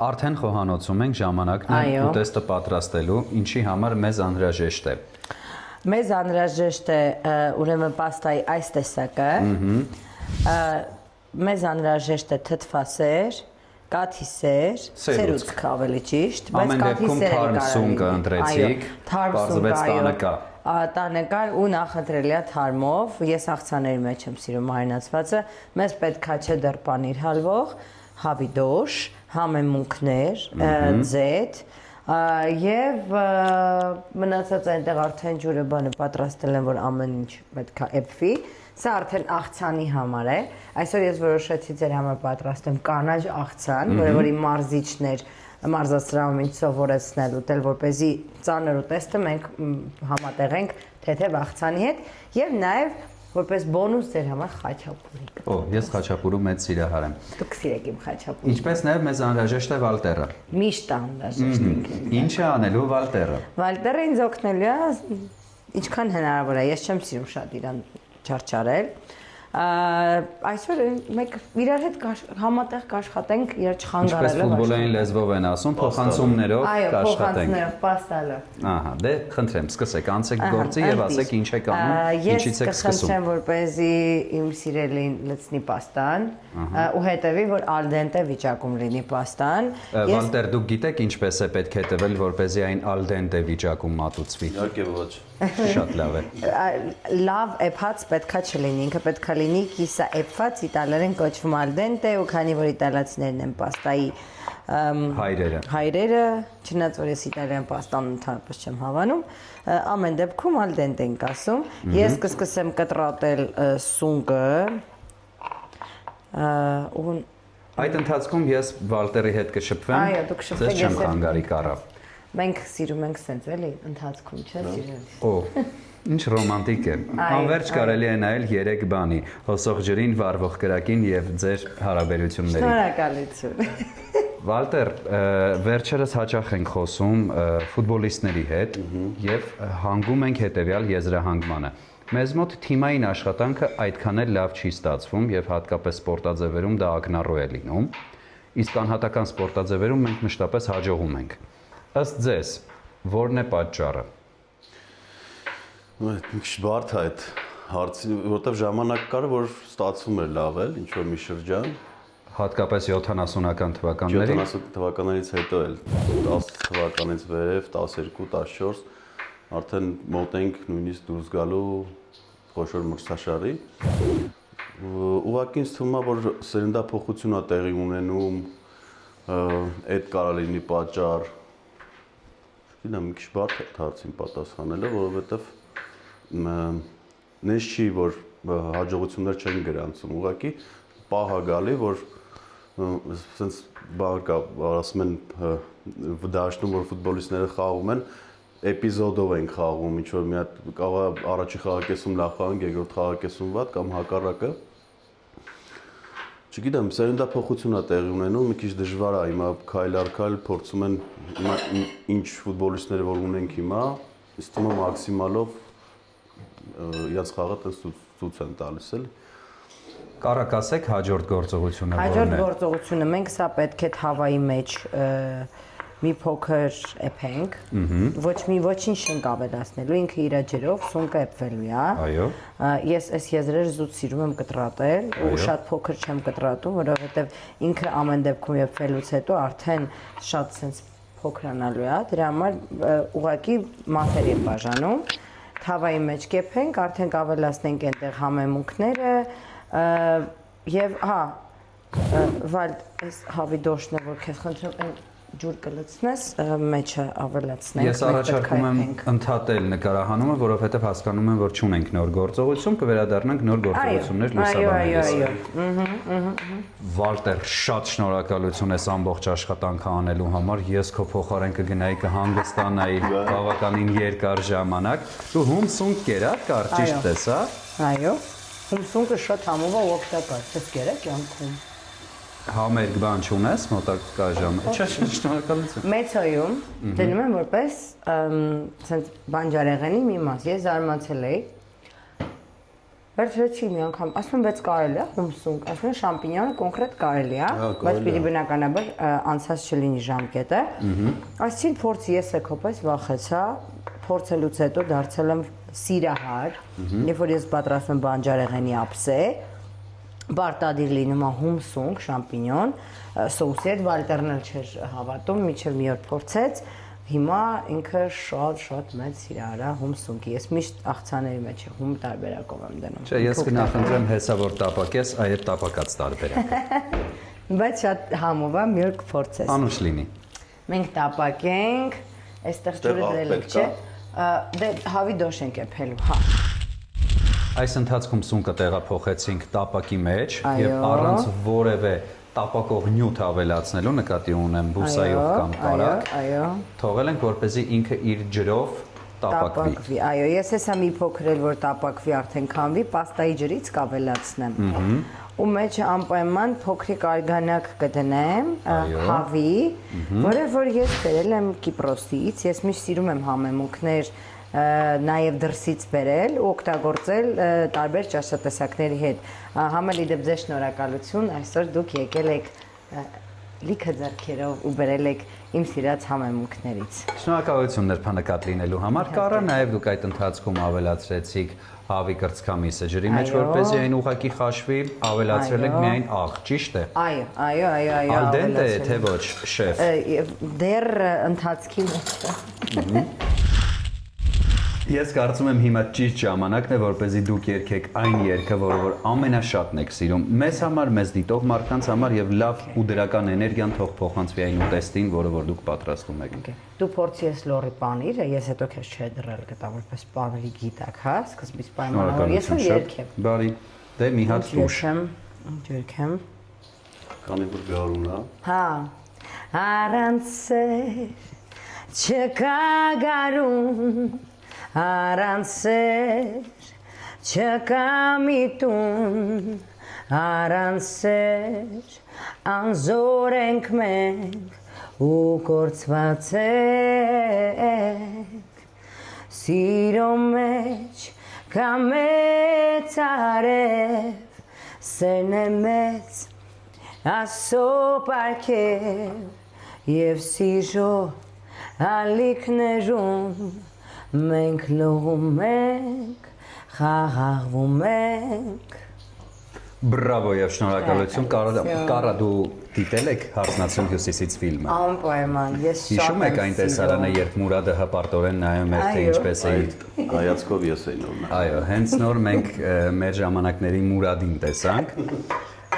E: Արդեն խոհանոցում ենք, ժամանակն է ուտեստը պատրաստելու, ինչի համար մեզ անհրաժեշտ է։
F: Մեզ անհրաժեշտ է ուրեմն պաստայի այս տեսակը։ Մեզ անհրաժեշտ է թթվասեր, կաթիսեր, սերուցք ավելի ճիշտ, բայց կաթիսերը
E: թարմ սունկը ընտրեցիք, պարզվեց տանը կա։
F: Տանը կար ու նախընտրելի է թարմով, ես աղցաների մեջ եմ սիրում մարինացվածը, մեզ պետքա չէ դեռ պանիր հալվող, հավիդոշ, համեմունքներ, ձեթ եւ մնացած այնտեղ արդեն ջուրը բանը պատրաստել են, որ ամեն ինչ պետքա էփվի։ Սա արդեն աղցանի համար է։ Այսօր ես որոշեցի ձեր համար պատրաստեմ կանաչ աղցան, որը որ իմ մարզիչներ մարզասրահում ինձ սովորեցնել ուտել, որպեսզի ծանր ուտեստը մենք համատեղենք թեթև աղցանի հետ եւ նաեւ որպես բոնուս ձեր համար խաչապուրիկ։
E: Օ, ես խաչապուրու մեծ սիրահար եմ։
F: Դուք սիրեք իմ խաչապուրը։
E: Ինչպես նաև մեզ անհրաժեշտ է Վալտերը։
F: Միշտ անհրաժեշտ է։
E: Ինչ է անելու Վալտերը։
F: Վալտերը ինձ օգնելու է ինչքան հնարավոր է։ Ես չեմ սիրում շատ իրան չարչարել։ Այսօր մենք իրար հետ համատեղ կաշխատենք իրար չխանգարելով։
E: Ինչպես ֆուտբոլային լեզվով են ասում, փոխանցումներով կաշխատենք։
F: Այո, փոխանցումներով, պաստալով։
E: Ահա, դե խնդրեմ, սկսեք, անցեք գործի եւ ասեք ինչ եք անում, ինչից եք սկսում։
F: Ես կխնդրեմ, որպեսզի իմ սիրելին լցնի պաստան ու հետևի, որ al dente վիճակում լինի պաստան։
E: Վալտեր, դուք գիտեք ինչպես է պետք հետևել, որպեսզի այն al dente վիճակում մատուցվի։
G: Իհարկե ոչ։
E: Շատ լավ է։
F: Լավ էփած պետքա չլինի, ինքը պետքա լինի կիսա էփված, իտալերեն կոչվում al dente, ու քանի որ իտալացիներն են պաստայի հայրերը, չնայած որ ես իտալիան պաստան ընդհանրապես չեմ հավանում, ամեն դեպքում al dente ենք ասում։ Ես կսկսեմ կտրատել սունկը ու
E: այդ ընթացքում ես Վալտերի հետ կշփվեմ։
F: Այո, դուք շփվեք,
E: ես չեմ խանգարի կարավ։
F: Մենք սիրում ենք սենց էլի ընթացքում, չէ՞ սիրելիս։
E: Օ, ինչ ռոմանտիկ է։ Անverջ կարելի է նայել 3 բանի՝ հոսող ջրին, վառվող կրակին եւ ձեր հարաբերություններին։
F: Շնորհակալություն։
E: Վալտեր, վերջերս հաճախ ենք խոսում ֆուտբոլիստների հետ եւ հանգում ենք հետեւյալ եզրահանգմանը։ Մեզ մոտ թիմային աշխատանքը այդքան էլ լավ չի ստացվում եւ հատկապես սպորտաձևերում դա ակնառու է լինում։ Իսկ անհատական սպորտաձևերում մենք մշտապես հաջողում ենք։ Ըստ ձեզ, ո՞րն է պատճառը։
G: Մի քիչ բարդ է այդ հարցը, որտեղ ժամանակ կար, որ ստացվում էր լավ էլ, ինչ որ մի շրջան,
E: հատկապես 70-ական թվականներին
G: 70 թվականներից հետո էլ 10 թվականից վերև 12, 14 արդեն մոտ ենք նույնիսկ դուրս գալու խոշոր մրցաշարի։ Ուղղակի ինձ թվում է, որ սերնդափոխություն է տեղի ունենում, այդ կարա լինի պատճառ։ Գիտեմ, մի քիչ բարդ է հարցին պատասխանելը, որովհետև նես չի, որ հաջողություններ չեն գրանցում, ուղղակի պահ է գալի, որ սենց բան կա, ասում են դաշտում, որ ֆուտբոլիստները խաղում են, էպիզոդով են խաղում, ինչ որ մի հատ կարող առաջի խաղակեսում լավ խաղանք, երկրորդ խաղակեսում վատ կամ հակառակը։ Չգիտեմ, սերնդափոխություն է տեղի ունենում, մի քիչ դժվար է հիմա քայլ առ քայլ փորձում են ինչ ֆուտբոլիստները որ ունենք հիմա, ըստ իմը մաքսիմալով իրաց խաղը տես ցույց են տալիս էլ։
E: Կարակ ասեք հաջորդ գործողությունը որն է։
F: Հաջորդ գործողությունը մենք սա պետք է թավայի մեջ մի փոքր էփենք, ոչինչ չենք ավելացնելու, ինքը իր ջրով սունկը էփվելու է։
E: Այո։
F: Ես այս եզրերը զուտ սիրում եմ կտրատել, ու շատ փոքր չեմ կտրատում, որովհետև ինքը ամեն դեպքում էփվելուց հետո արդեն շատ sense փոքրանալու է, դրա համար ուղղակի մասեր եմ բաժանում։ Թավայի մեջ կեփենք, արդեն կավելացնենք այնտեղ համեմունքները եւ Վալ այս հավի դոշն է, որ քեզ խնդրում եմ ջուր կլցնես, մեջը ավելացնենք։
E: Ես առաջարկում եմ ընդհատել նկարահանումը, որովհետև հասկանում եմ, որ չունենք նոր գործողություն, կվերադառնանք նոր գործողություններ լուսաբանելիս։ Վալտեր, շատ շնորհակալություն ես ամբողջ աշխատանքը անելու համար։ Ես քո փոխարեն կգնայի կհանգստանայի բավականին երկար ժամանակ։ Դու հումսունք կերար, կար ճիշտ ես, հա։
F: Այո։ Հումսունքը շատ համով է օգտակար, դες կերա կյանքում։
E: Համերգ բան չունես մոտակա ժամը։ Չէ, շնորհակալություն։
F: Մեծոյում դնում եմ որպես ցենց բանջարեղենի մի մաս։ Ես զարմացել էի։ Վերցրեցի մի անգամ, ասում եմ, բայց կարելի է հումսունք, ասում են շամպինյոնը կոնկրետ կարելի է, բայց պիտի բնականաբար անցած չլինի ժամկետը։ Այսինքն փորձի ես եկոպես վախեցա, փորձելուց հետո դարձել եմ սիրահար, երբ որ ես պատրաստում եմ բանջարեղենի ափսե, բարտադիր լինում է հումսունք, շամպինյոն, սոուսի հետ Վալտերն էլ չէր հավատում, մինչև մի օր փորձեց, հիմա ինքը շատ մեծ սիրահար է հումսունքի, ես միշտ աղցաների մեջ հում տարբերակով եմ դնում։
E: Չէ, ես կնախընտրեմ հեսա որ տապակես, այդ տապակած տարբերակը։
F: Բայց շատ համով է, մի օր կփորձես։
E: Անուշ լինի։
F: Մենք տապակենք, այստեղ ջուրը դրել ենք, չէ։ Դե հավի դոշ ենք եփելու, հա։
E: Այս ընթացքում սունկը տեղափոխեցինք տապակի մեջ եւ առանց որևէ տապակող նյութ ավելացնելու նկատի ունեմ բուսայով կամ կարակ։
F: Այո։
E: Թողել ենք որպեսզի ինքը իր ջրով տապակվի։
F: Այո, ես հեսա մի փոքր էլ որ տապակվի արդեն քամվի, պաստայի ջրից կավելացնեմ։ Ու մեջը անպայման փոքրիկ արգանակ կդնեմ, հավի, որը որ ես բերել եմ Կիպրոսից, ես միշտ սիրում եմ համեմունքներ նաև դրսից բերել ու օգտագործել տարբեր ճաշատեսակների հետ։ Համելի դեպ ձեզ շնորհակալություն, այսօր դուք եկել եք լիքը ձեռքերով ու բերել եք իմ սիրած համեմունքներից։
E: Շնորհակալություն նրբանկատ լինելու համար։ Կարա նաև դուք այդ ընթացքում ավելացրեցիք հավի կրծքամիսը ջրի մեջ, որպեսզի այն ուղակի խաշվի, ավելացրել եք միայն աղ, ճիշտ է։
F: Այո,
E: Al dente թե ոչ, շեֆ։
F: Դեռ ընթացքի մեջ է։
E: Ես կարծում եմ հիմա ճիշտ ժամանակն է, որպեսզի դուք երգեք այն երգը, որը որ ամենաշատն եք սիրում։ Մեզ համար, մեզ դիտող մարդկանց համար եւ լավ ու դրական էներգիան թող փոխանցվի այն ուտեստին, որը որ դուք պատրաստում եք։
F: Դու փորձի ես լորի պանիրը, ես հետո քեզ չէ դրել կտա որպես պանիրի գիտակ, հա, սկզբից պայմանավոր ես ու երգեմ։
E: Բարի։ Դե մի հատ տուշ։
F: Ջերքեմ։
G: Քանի որ գարուն է։
F: Հա։ Առանց չկա գարուն Առանց չկա միտուն, առանց անզոր ենք մենք ու կործված ենք, սիրո մեջ կա մեծ արև, սերն է մեծ ասո պարգև և սիրո ալիքներում Մենք լողում ենք, խաղաղվում ենք։
E: Բրավո եւ շնորհակալություն։ Կարա դու դիտել եք Հարսնացուն հյուսիսից ֆիլմը։
F: Անպայման, ես շատ
E: Հիշում եք այն տեսարանը, երբ Մուրադը հպարտորեն նայում էր, թե ինչպես է։
G: Կայացքով ես էի նոր։
E: Այո, հենց նոր մենք մեր ժամանակների Մուրադին տեսանք։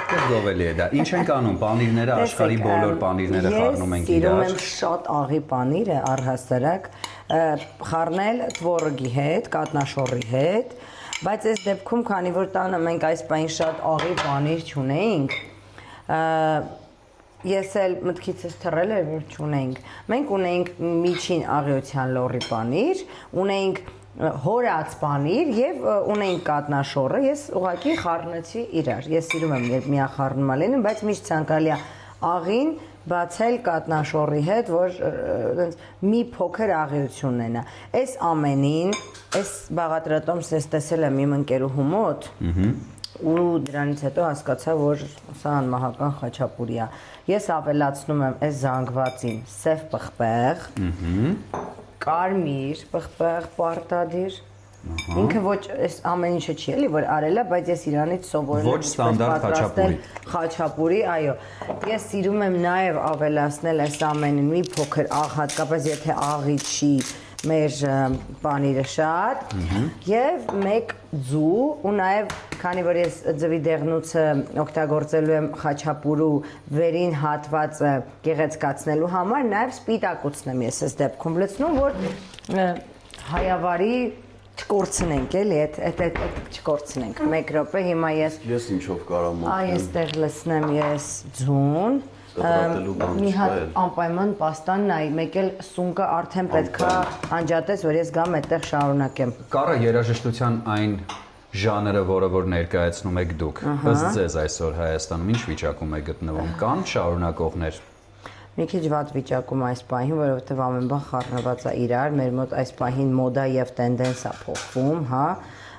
E: Գովելի է դա։ Ինչ ենք անում, պանիրները, աշխարհի բոլոր պանիրները խառնում ենք իրար։
F: Ես սիրում եմ շատ աղի պանիրը առհասարակ խառնել տվորոգի հետ, կատնաշորի հետ, բայց այս դեպքում, քանի որ տանը մենք այս պայն շատ աղի պանիր չունեինք, ես էլ մտքիցս թռել էր, որ չունեինք։ Մենք ունեինք միջին աղիության լորի պանիր, ունեինք հորած պանիր եւ ունեինք կատնաշորը, ես ուղղակի խառնեցի իրար։ Ես սիրում եմ, երբ միախառնում է լինում, բայց միշտ ցանկալի է աղին բացել կատնաշորի հետ, որ մի փոքր աղիություն ունենա։ Այս ամենին, այս բաղադրատոմս ես տեսել եմ իմ ընկերուհու մոտ, ու դրանից հետո հասկացա, որ սա անմահական խաչապուրի է։ Ես ավելացնում եմ այս զանգվածին սև պղպեղ, կարմիր պղպեղ, պարտադիր։ Ինքը ոչ այս ամեն ինչը չի էլի, որ արել է, բայց ես իրանից սովորել եմ
E: ոչ ստանդարտ խաչապուրի։
F: Խաչապուրի, այո։ Ես սիրում եմ նաև ավելացնել այս ամենին մի փոքր աղ, հատկապես եթե աղի չի, մեր պանիրը շատ եւ մեկ ձու ու նաեւ քանի որ ես ձվի դեղնուցը օգտագործելու եմ խաչապուրու վերին հատվածը գեղեցկացնելու համար նաեւ սպիտակուցն եմ ես այս դեպքում լցնում որ հայավարի չկորցնենք էլի այդ չկորցնենք 1 րոպե հիմա ես
G: ինչով կարամ
F: այստեղ լցնեմ ես ձուն մի հատ անպայման պաստան նայ մեկ էլ սունկը արդեն պետքա անջատես որ ես գամ այդտեղ շարունակեմ
E: Կարա երաժշտության այն ժանրը, որը որ ներկայացնում եք դուք ըստ ձեզ այսօր Հայաստանում ինչ վիճակում է գտնվում կան շարունակողներ
F: Մի քիչ վատ վիճակում այս պահին, որովհետև ամեն բան խառնված է իրար, մեր մոտ այս պահին մոդա եւ տենդենս է փոխվում, հա,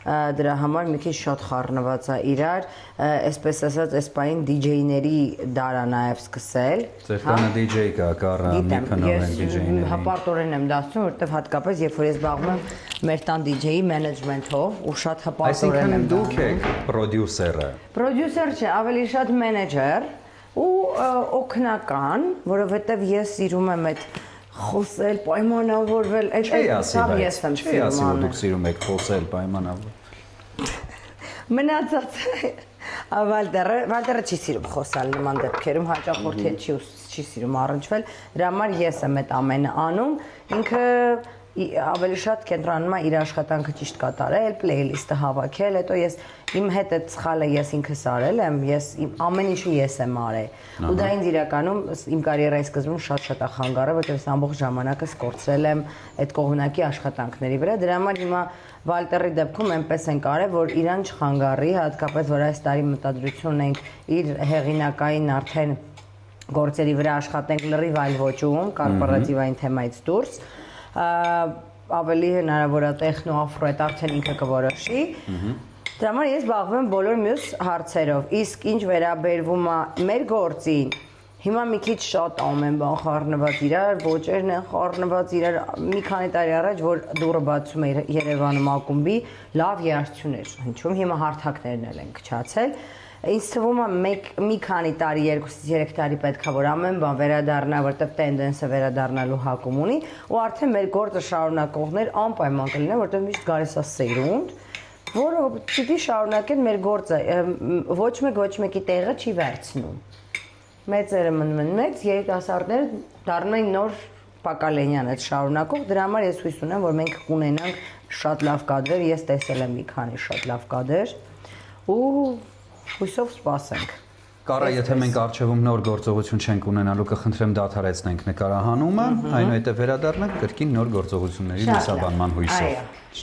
F: դրա համար մի քիչ շատ խառնված է իրար, այսպես ասած, այս պահին DJ-ների դար է նաեւ սկսել։
E: Ձեր տանը DJ կա, կառա, մի քնով են DJ-ները։
F: Հպարտորեն եմ դասում, որովհետև հատկապես երբ որ ես զբաղվում եմ մեր տան DJ-ի մենեջմենթով ու շատ հպարտորեն եմ։
E: Այսինքն դուք եք պրոդյուսերը։
F: Պրոդյուսեր չէ, ավելի շատ մենեջեր։ Ու օգնական, որովհետև ես սիրում եմ այդ խոսել, պայմանավորվել, այդ ես եմ
E: Չի ասի, որ դուք սիրում եք խոսել, պայմանավորվել։
F: Մնացածը Վալտերը չի սիրում խոսալ նման դեպքերում, հաճախորդի հետ չի սիրում առնչվել, դրա համար ես եմ այդ ամենը անում, ինքը ավելի շատ կենտրոնում է իր աշխատանքը ճիշտ կատարել, playlist-ը հավաքել, հետո ես իմ հետ այդ սխալը ես ինքս արել եմ, ես ամեն ինչը ես եմ արել։ Ու դա ինձ իրականում իմ կարիերայի սկզբում շատ-շատ ախանգարը, որտեղ ես ամբողջ ժամանակս կորցրել եմ այդ կողմնակի աշխատանքների վրա։ Դրա համար հիմա Վալտերի դեպքում այնպես ենք արել, որ իրան չխանգարի, հատկապես որ այս տարի մտադրություն ենք իր հեղինակային արդեն գործերի վրա աշխատենք լրիվ այլ ոճում, կորպորատիվային թեմայից դուրս։ Ավելի հնարավոր է տեխնո աֆրո այդ արդեն ինքը կորոշի։ Դրա համար ես զբաղվում եմ բոլոր մյուս հարցերով։ Իսկ ինչ վերաբերվում է մեր գործին, հիմա մի քիչ շատ ամեն բան խառնված իրար, ոճերն են խառնված իրար։ Մի քանի տարի առաջ որ դուրը բացում է Երևանում ակումբի, լավ երաժշտություն էր հնչում, հիմա հարթակներն էլ են քչացել։ Ինձ թվում է մի քանի տարի, 2-3 տարի պետքա որ ամեն բան վերադառնա, որտեղ տենդենսը վերադառնալու հակում ունի, ու արդեն մեր գործը շարունակողներ անպայման կլինեն, որտեղ միշտ գալիս է սերունդ, որը պիտի շարունակեն մեր գործը, ոչ մեկի տեղը չի վերցնում։ Մեծերը մնում են մեծ, երիտասարդները դառնում են նոր Պակալենյան այդ շարունակող, դրա համար ես հույս ունեմ, որ մենք կունենանք շատ լավ կադրեր, ես տեսել եմ մի քանի շատ լավ կադրեր, ու հույսով սպասենք։
E: Կարա, եթե մենք առջևում նոր գործողություն չենք ունենալու, կխնդրեմ դադարեցնենք նկարահանումը, այնուհետև վերադառնանք կրկին նոր գործողությունների լուսաբանման հույսով։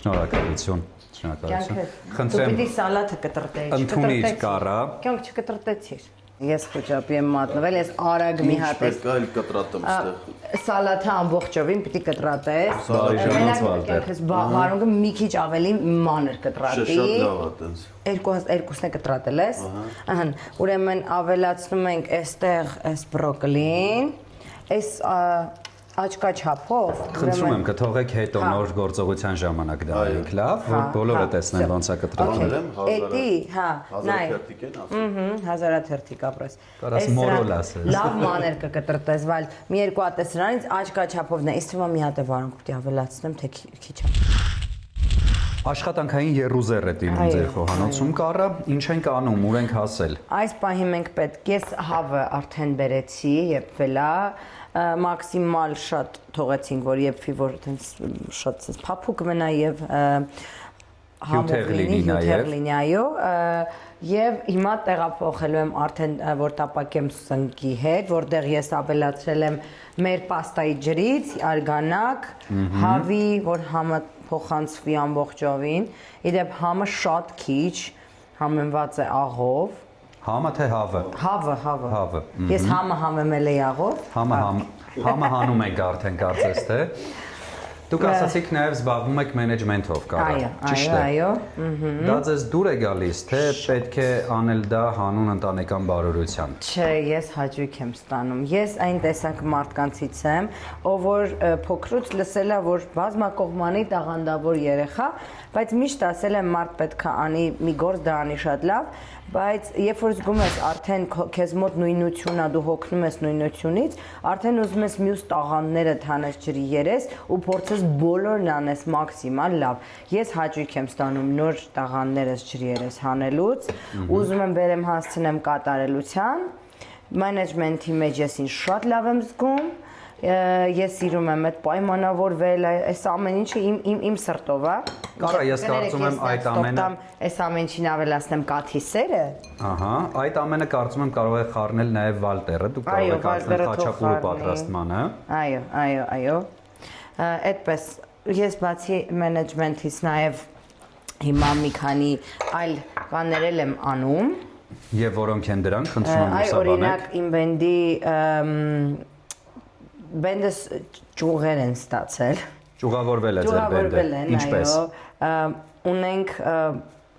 E: Շնորհակալություն։
F: Դու պիտի սալաթը կտրտեիր։
E: Ընդունիր Կարա։
F: Կյանք չկտրտեցիր։ Ես խոճապի եմ մատնվել, ես արագ մի հատ
G: պետք է կտրատեմ ստեղ։
F: Սալաթը ամբողջովին պիտի կտրատես։
E: Բարի Վալտեր։
F: Վարունգը մի քիչ ավելի մանր կտրատի։
G: Շատ լավ է տենց։
F: Երկուսն է կտրատել ես։ Ահա, ուրեմն ավելացնում ենք այստեղ այս բրոկոլին, այս աչկա չափով։
E: Խնդրում եմ կթողեք հետո նոր գործողության ժամանակ դա արեք լավ, որ բոլորը տեսնեն ոնց է կտրատում։
F: Էդի, հա, նայ։
G: 1000 են ասում։
F: Հազարաթերթիկ ապրես։
E: Կարաս մորոլ ասես։
F: Լավ մաներ կկտրտես, վալ մի երկու հատ սրանից աչկա չափովն է։ Իսկ թվում է մի հատ է վարունգ պիտի ավելացնեմ, թե քիչ է։
E: Աշխատանքային եռուզեռ է տիրում ձեր խոհանոցում Կարա, ինչ ենք անում, ուր ենք հասել։
F: Այս պահի մենք պետք ես հավը արդեն բերեցի, եփվել է, մաքսիմալ շատ թողեցինք, որ եփվի, որ այդպես շատ փափուկ մնա եւ
E: հյութեղ լինի,
F: այո, եւ հիմա տեղափոխելու եմ արդեն որ տապակեմ սնկի հետ, որտեղ ես ավելացրել եմ մեր պաստայի ջրից, արգանակ, հավի, որ համը փոխանցվի ամբողջովին, իդեպ համը շատ քիչ համեմված է աղով։
E: Համը թե հավը։
F: Հավը։ Ես համը համեմել էի աղով։
E: Համը հանում եք արդեն կարծես թե։ Դուք ասացիք նաև զբաղվում եք մենեջմենթով Կարա։ Ճիշտ է։
F: Այո։
E: Դա ձեզ դուր է գալիս, թե պետք է անել դա հանուն ընտանեկան բարօրության։
F: Չէ, ես հաճույք եմ ստանում։ Ես այն տեսակ մարդկանցից եմ, ով որ փոքրուց լսել է, որ բազմակողմանի տաղանդավոր երեխա, բայց միշտ ասել եմ մարդ պետք է անի մի գործ, դա անի շատ լավ, բայց երբ որ զգում ես արդեն քեզ մոտ նույնությունն է, դու հոգնում ես նույնությունից, արդեն ուզում ես մյուս տաղանդները թանես ջրի երես ու փորձես ուզես բոլորն անես մաքսիմալ լավ։ Ես հաճույք եմ ստանում նոր տաղանդներս ջրիերս հանելուց, ուզում եմ բերեմ հասցնեմ կատարելության, մենեջմենթի մեջ ես ինձ շատ լավ եմ զգում, ես սիրում եմ այդ պայմանավորվել, այս ամեն ինչը իմ սրտով է։
E: Կարա ես կարծում եմ այդ ամենը
F: այս ամեն ինչին ավելացնեմ կաթի սերը։
E: Ահա, այդ ամենը կարծում եմ կարող է խառնել նաև Վալտերը, դուք կարող եք ասել խաչապուրի պատրաստմանը։
F: Այո։ Այդպես ես բացի մենեջմենթից նաև հիմա մի քանի այլ բաներ եմ անում։
E: Եվ որոնք են դրանք, խնդրում եմ
F: Այո, օրինակ իմ բենդի բենդս ճյուղեր են ստացել։
E: Ճյուղավորվել է ձեր բենդը։ Ինչպես։
F: Ունենք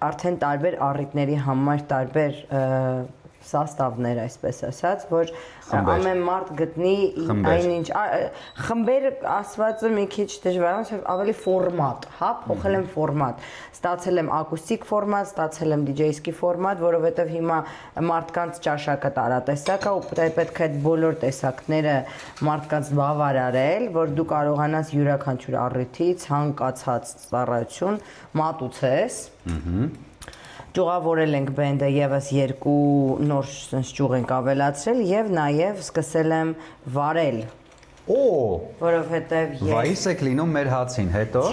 F: արդեն տարբեր առիթների համար տարբեր սաստավներ, այսպես ասած, որ ամեն մարդ գտնի այնինչ խմբեր ասվածը մի քիչ դժվար է, ավելի ֆորմատ, հա, փոխել եմ ֆորմատ, ստացել եմ ակուստիկ ֆորմատ, ստացել եմ DJ-սկի ֆորմատ, որովհետև հիմա մարդկանց ճաշակը տարատեսակ է ու պետք է այդ բոլոր տեսակները մարդկանց բավարարել, որ դու կարողանաս յուրաքանչյուր առիթի ցանկացած ծառայություն մատուցես։ Ճյուղավորել ենք բենդը եւս 2 նոր ճյուղ ենք ավելացրել եւ նաեւ սկսել եմ վարել։
E: Օ,
F: որովհետեւ
E: վայիս եք լինում մեր հացին, հետո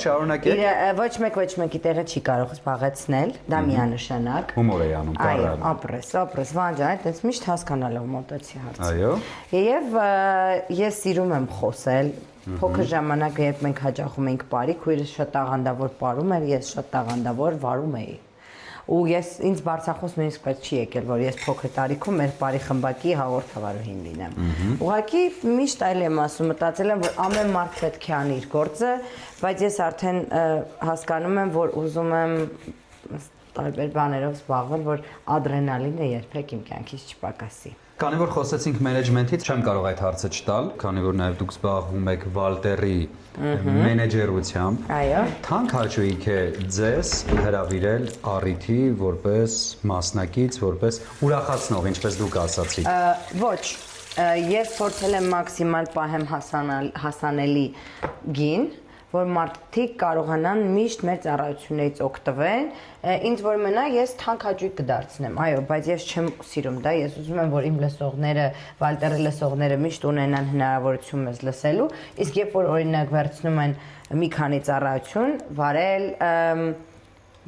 E: շարունակեք։
F: Ոչ մեկի տեղը չի կարող զբաղեցնել, դա միանշանակ։
E: Հումոր է անում,
F: Այո, ապրես, վանջան, այդպես միշտ հասկանալով մոտեցի հարցը։
E: Այո։
F: Եվ ես սիրում եմ խոսել։ Փոքր ժամանակ երբ մենք հաճախում էինք բարի, քույրս շատ տաղանդավոր պարում էր, ես շատ տաղանդավոր վարում էի։ Ու ես ինձ բարձախոս նույնիսկ պետք չի եկել, որ ես փոքր տարիքում մեր բարի խմբակի հաղորդավարուհին լինեմ։ Ուղղակի միշտ այլ եմ ասում, մտածել եմ, որ ամեն մարդ պետք է անի իր գործը, բայց ես արդեն հասկանում եմ, որ ուզում եմ տարբեր բաներով զբաղվել, որ ադրենալինը երբեք իմ կյանքից չպակասի։
E: Քանի որ խոսեցինք մենեջմենթից, չեմ կարող այդ հարցը չտալ, քանի որ նաև դուք զբաղվում եք Վալտերի մենեջերությամբ։
F: Այո։
E: Թանկ հաճույք է ձեզ հրավիրել առիթի որպես մասնակից, որպես ուրախացնող, ինչպես դուք ասացիք։
F: Ոչ, ես փորձել եմ մաքսիմալ պահեմ հասանելի գին, որ մարդիկ կարողանան միշտ մեր ծառայություններից օգտվել, ինձ որ մնա ես թանկ հաճույք կդարձնեմ, այո, բայց ես չեմ սիրում դա, ես ուզում եմ, որ իմ լսողները, Վալտերի լսողները միշտ ունենան հնարավորություն մեզ լսելու, իսկ երբ որ օրինակ վերցնում են մի քանի ծառայություն, վարել,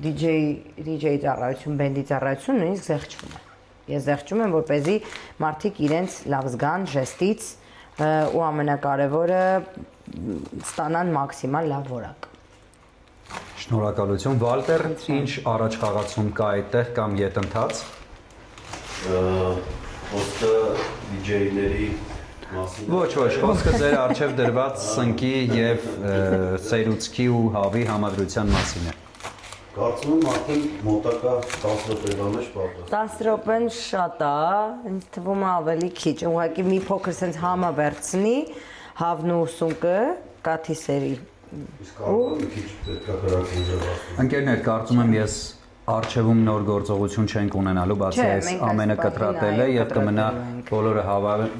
F: DJ ծառայություն, բենդի ծառայություն, նույնիսկ զեղչում եմ։ Ես զեղչում եմ, որպեսզի մարդիկ իրենց լավ զգան ժեստից ու ամենակարևորը ստանան մաքսիմալ լավ որակ։
E: Շնորհակալություն։ Վալտեր, ինչ առաջ խաղացում կա այդտեղ կամ յետընթաց։
G: Խոսքը DJ-ների մասին։
E: Ոչ, խոսքը ձեր առջև դրված սնկի եւ սերուցքի ու հավի համադրության մասին է։
G: Կարծում եմ արդեն մոտակա 10 րոպեվա մեջ պատրաստ։
F: 10 րոպեն շատ է, ինձ թվում է ավելի քիչ, ուղղակի մի փոքր sense համը վերցնի, հավն ու սունկը, կաթի սերի։
G: Իսկ արդեն մի քիչ պետք է հրակին ձևացնել։
E: Ընկերներ, կարծում եմ ես Արջևում նոր գործողություն չենք ունենալու, բացի այս ամենը կտրատել է եւ կմնա բոլորը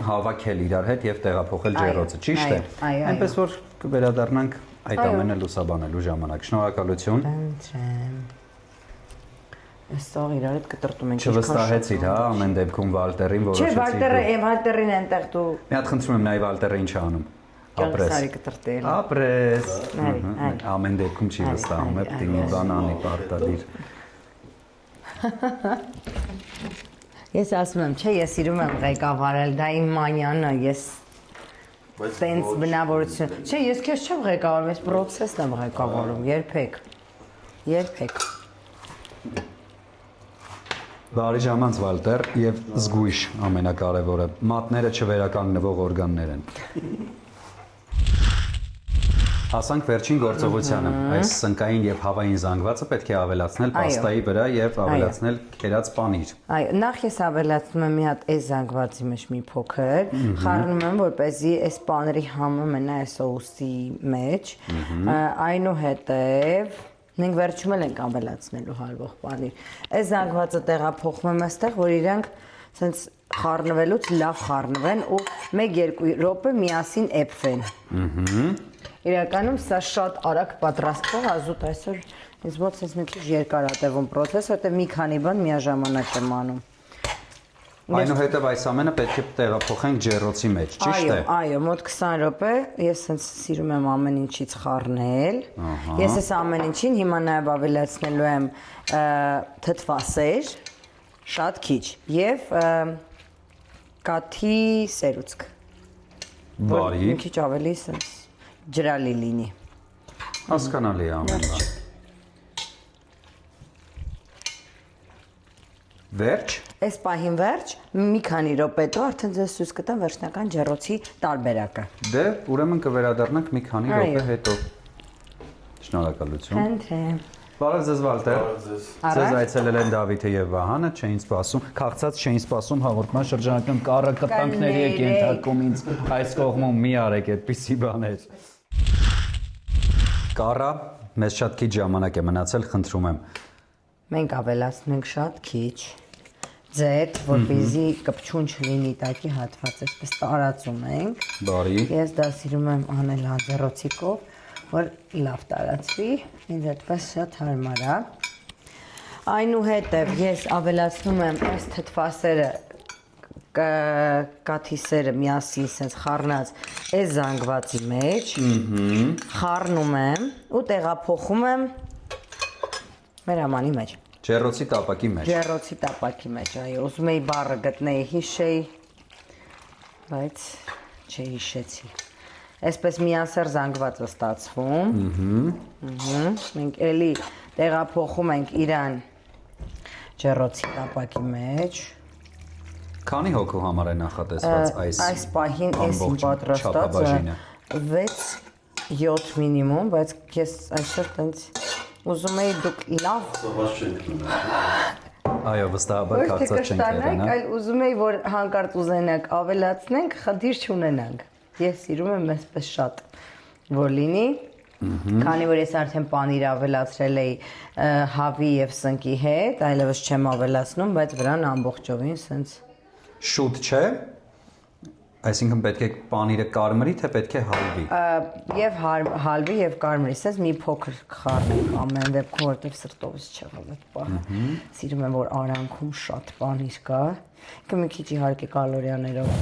E: հավաքել իրար հետ եւ տեղափոխել ջեռոցը, ճիշտ է։ Այնպես որ կվերադառնանք այդ ամենը լուսաբանելու ժամանակ։ Շնորհակալություն։
F: Ընտրեմ։ Այստեղ իրար հետ կտրտում ենք։
E: Չվստահեցիր, հա, ամեն դեպքում Վալտերին որոշեցի։
F: Չէ, Վալտերին այնտեղ դու։
E: Մի հատ խնդրում եմ նայ Վալտերը ինչ է անում։
F: Սարի կտրտել։
E: Ապրես։ Ամեն դեպքում չի վստահում, է պետք է մի բան անի պարտադիր։
F: Ես ասում եմ, չէ, ես սիրում եմ ղեկավարել, դա իմ մանյանը, ես տենց բնավորություն։ Չէ, ես քեզ չեմ ղեկավարում, ես պրոցեսն եմ ղեկավարում, երբեք։
E: Բարի ժամանց Վալտեր եւ զգույշ ամենակարևորը, մատները չվերականգնվող օրգաններ են։ Հասանք վերջին գործողությանը։ Այս սնկային եւ հավային զանգվածը պետք է ավելացնել պաստայի վրա եւ ավելացնել կերած պանիր։
F: Այո, նախ ես ավելացնում եմ մի հատ այս զանգվածի մեջ մի փոքր, խառնում եմ, որպեսզի այս պաների համը մնա այս սոուսի մեջ։ Այնուհետև մենք վերջում ենք ավելացնելու հալվող պանիր։ Այս զանգվածը տեղափոխում եմ այստեղ, որ իրանք sense խառնվելուց լավ խառնվեն ու 1-2 րոպե միասին էփվեն։ Իրականում սա շատ արագ պատրաստող ազուտ այսօր ինձ մոտ sense մի քիչ երկար է տևում process, որտեղ մի քանի բան միաժամանակ եմ անում։
E: Այնուհետև այս ամենը պետք է տեղափոխենք ջեռոցի մեջ, ճիշտ է։
F: Այո, մոտ 20 րոպե, ես sense սիրում եմ ամեն ինչից խառնել։ Ես այս ամեն ինչին հիմա նաև ավելացնելու եմ թթվասեր, շատ քիչ, եւ կաթի սերուցք։
E: Բարի։
F: Մի քիչ ավելի sense ջրալի լինի։
E: Հասկանալի է ամեն բան։ Վերջ։
F: Այս պահին վերջ, մի քանի րոպե հետո արդեն ձեզ ցույց կտամ վերջնական ջեռոցի տարբերակը։
E: Դե, ուրեմն կվերադառնանք մի քանի րոպե հետո։ Շնորհակալություն։
F: Խնդրեմ։
E: Բարև ձեզ Վալտեր։ Ձեզ այցելել են Դավիթը եւ Վահանը, չէին սպասում, քաղցած չէին սպասում հաղորդման շրջանակում կառը կտանքների եք ենթարկում ինձ այս կողմում մի արեք այդպիսի բաներ։ Կառա, մեզ շատ քիչ ժամանակ է մնացել, խնդրում եմ։
F: Մենք ավելացնենք շատ քիչ ձետ, որպեսզի կպչուն չլինի տակի հատված, այսպես տարածում ենք։
E: Բարի։
F: Ես դա սիրում եմ անել հազերոցիկով, որ լավ տարածվի, ինձ այդպես շատ հարմար է։ Այնուհետև ես ավելացնում եմ այս թթվասերը, կաթի սերը միասին sense խառնած այս զանգվածի մեջ, խառնում եմ ու տեղափոխում եմ մեր ամանի մեջ։
E: Ջեռոցի տապակի մեջ։
F: Ջեռոցի տապակի մեջ, այո, ուզում էի բառը գտնեի, հիշեի, բայց չհիշեցի։ Այսպես միասեռ զանգված է ստացվում։ Մենք էլի տեղափոխում ենք իրան ջեռոցի տապակի մեջ։
E: Քանի հոգու համար է նախատեսված
F: այս պահին այս իմ պատրաստածը 6-7 մինիմում, բայց ես այսօր տենց ուզում էի դուք լավ
G: Սովաս չենք։
E: Այո, վստահաբար քաղցած չենք եղել, հա։
F: այլ ուզում էի որ հանկարծ ուզենակ ավելացնենք, խնդիր չունենանք։ Ես սիրում եմ այսպես շատ որ լինի։ Քանի որ ես արդեն պանիր ավելացրել էի հավի եւ սնկի հետ, այլևս չեմ ավելացնում, բայց վրան ամբողջովին sense
E: Շուտ չէ։ Այսինքն պետք է պանիրը կարմրի, թե պետք է հալվի։
F: Եվ հալվի եւ կարմրի, ասես մի փոքր խառնենք ամեն դեպքում, որտեղ սրտովս չեղավ այդ պահը։ Սիրում եմ որ արանքում շատ պանիր կա։ Ինքը մի քիչ իհարկե կալորիաներով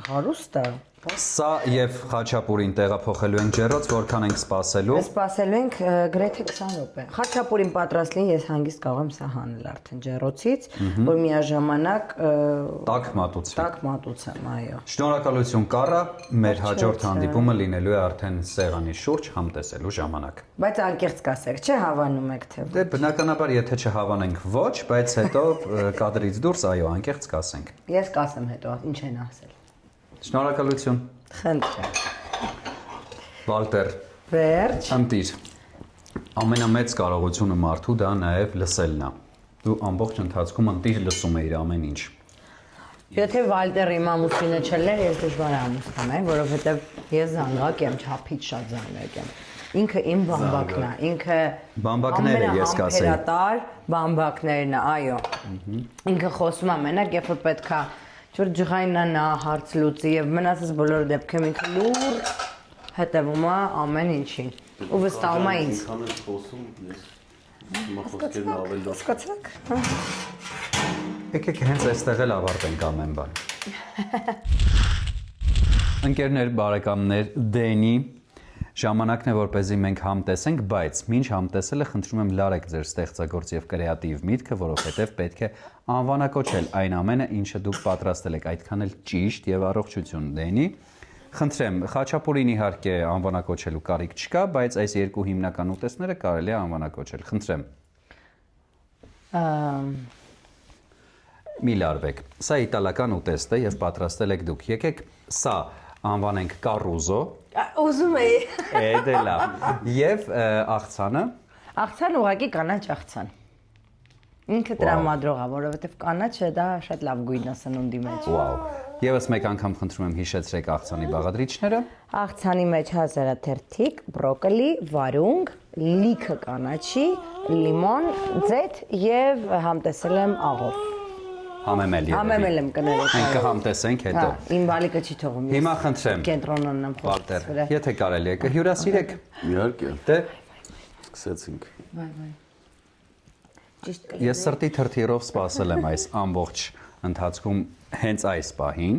F: հարուստ է։
E: Սա եւ խաչապուրին տեղափոխելու ենք ջեռոց, որքան ենք սպասելու։
F: Սպասելու ենք գրեթե 20 րոպե։ Խաչապուրին պատրաստ լինի, ես հանգիստ կարող եմ սա հանել արդեն ջեռոցից, որ միաժամանակ
E: Տաք մատուցվի։
F: տաք մատուցեմ, այո։
E: Շնորհակալություն Կարա, մեր հաջորդ հանդիպումը լինելու է արդեն սեղանի շուրջ համտեսելու ժամանակ։
F: Բայց անկեղծ կասեք, չէ հավանում եք թե։
E: Դե բնականաբար եթե չհավանենք ոչ, բայց հետո կադրից դուրս այո, անկեղծ կասենք։
F: Ես կասեմ հետո, ինչ են ասել։
E: Շնորհակալություն։
F: Խնդրեմ։
E: Վալտեր,
F: Վերջ։
E: ընտիր։ Ամենամեծ կարողությունը մարդու դա նաև լսելն է։ Դու ամբողջ ընթացքում ընտիր լսում էիր ամեն ինչ։
F: Եթե Վալտեր իմ ամուսինը չլեր, ես դժվար ամուսնամ եմ, որովհետև ես զանգակ եմ, չափից շատ զանգակ եմ։ Ինքը իմ բամբակն է, ինքը
E: Բամբակները ես կասեի։
F: ամենահամբերատար բամբակներն է, այո։ Ինքը խոսում է մենակ, երբ որ պետքա որ ջղայնանա, հարց լուծի եւ մնացած բոլոր դեպքերում ինքը լուր հետևում է ամեն ինչին։ Ու վստահում է ինձ։
G: Քան ես խոսում, ես հիմա խոսքերն ավելի լավ։
F: Հասկացաք։
E: Եկեք հենց այստեղ էլ ավարտենք ամեն բան։ Ընկերներ, բարեկամներ, Դենի, ժամանակն է որպեսզի մենք համտեսենք, բայց մինչ համտեսելը խնդրում եմ լարեք ձեր ստեղծագործ եւ կրեատիվ միտքը, որովհետեւ պետք է անվանակոչել այն ամենը, ինչը դուք պատրաստել եք, այդքան էլ ճիշտ եւ առողջություն Դենի։ Խնդրեմ, խաչապուրին իհարկե անվանակոչելու կարիք չկա, բայց այս երկու հիմնական ուտեստները կարելի է անվանակոչել։ Խնդրեմ։ Մի լարվեք։ Սա իտալական ուտեստ է եւ պատրաստել եք դուք։ Եկեք սա անվանենք կարուզո։
F: Ուզում էի։
E: Դե լավ։ Եվ աղցանը։
F: Աղցան ուղղակի կանաչ աղցան։ Ինքը տրամադրող է, որովհետև կանաչը դա շատ լավ գույն է սնունդի մեջ։
E: Վաու։ Եվս մեկ անգամ խնդրում եմ հիշեցրեք աղցանի բաղադրիչները։
F: Աղցանի մեջ հազարաթերթիկ, բրոկոլի, վարունգ, լիքը կանաչի, լիմոն, ձեթ եւ համտեսել եմ աղով։
E: Համեմել երևի։
F: Համեմել եմ կներեք։
E: Մենք կհամտեսենք հետո։
F: Հա, իմ բալիկը չի թողում։
E: Հիմա խնդրեմ։
F: Կենտրոնանամ
E: Վալտեր,
F: խոսքս վրա։
E: եթե կարելի է, կհյուրասիրեք։
G: Իհարկե,
E: Դե
G: սկսեցինք։
F: Վայ։ Ճիշտ կա։
E: ես սրտի թրթիրով սպասել եմ այս ամբողջ ընթացքում հենց այս պահին։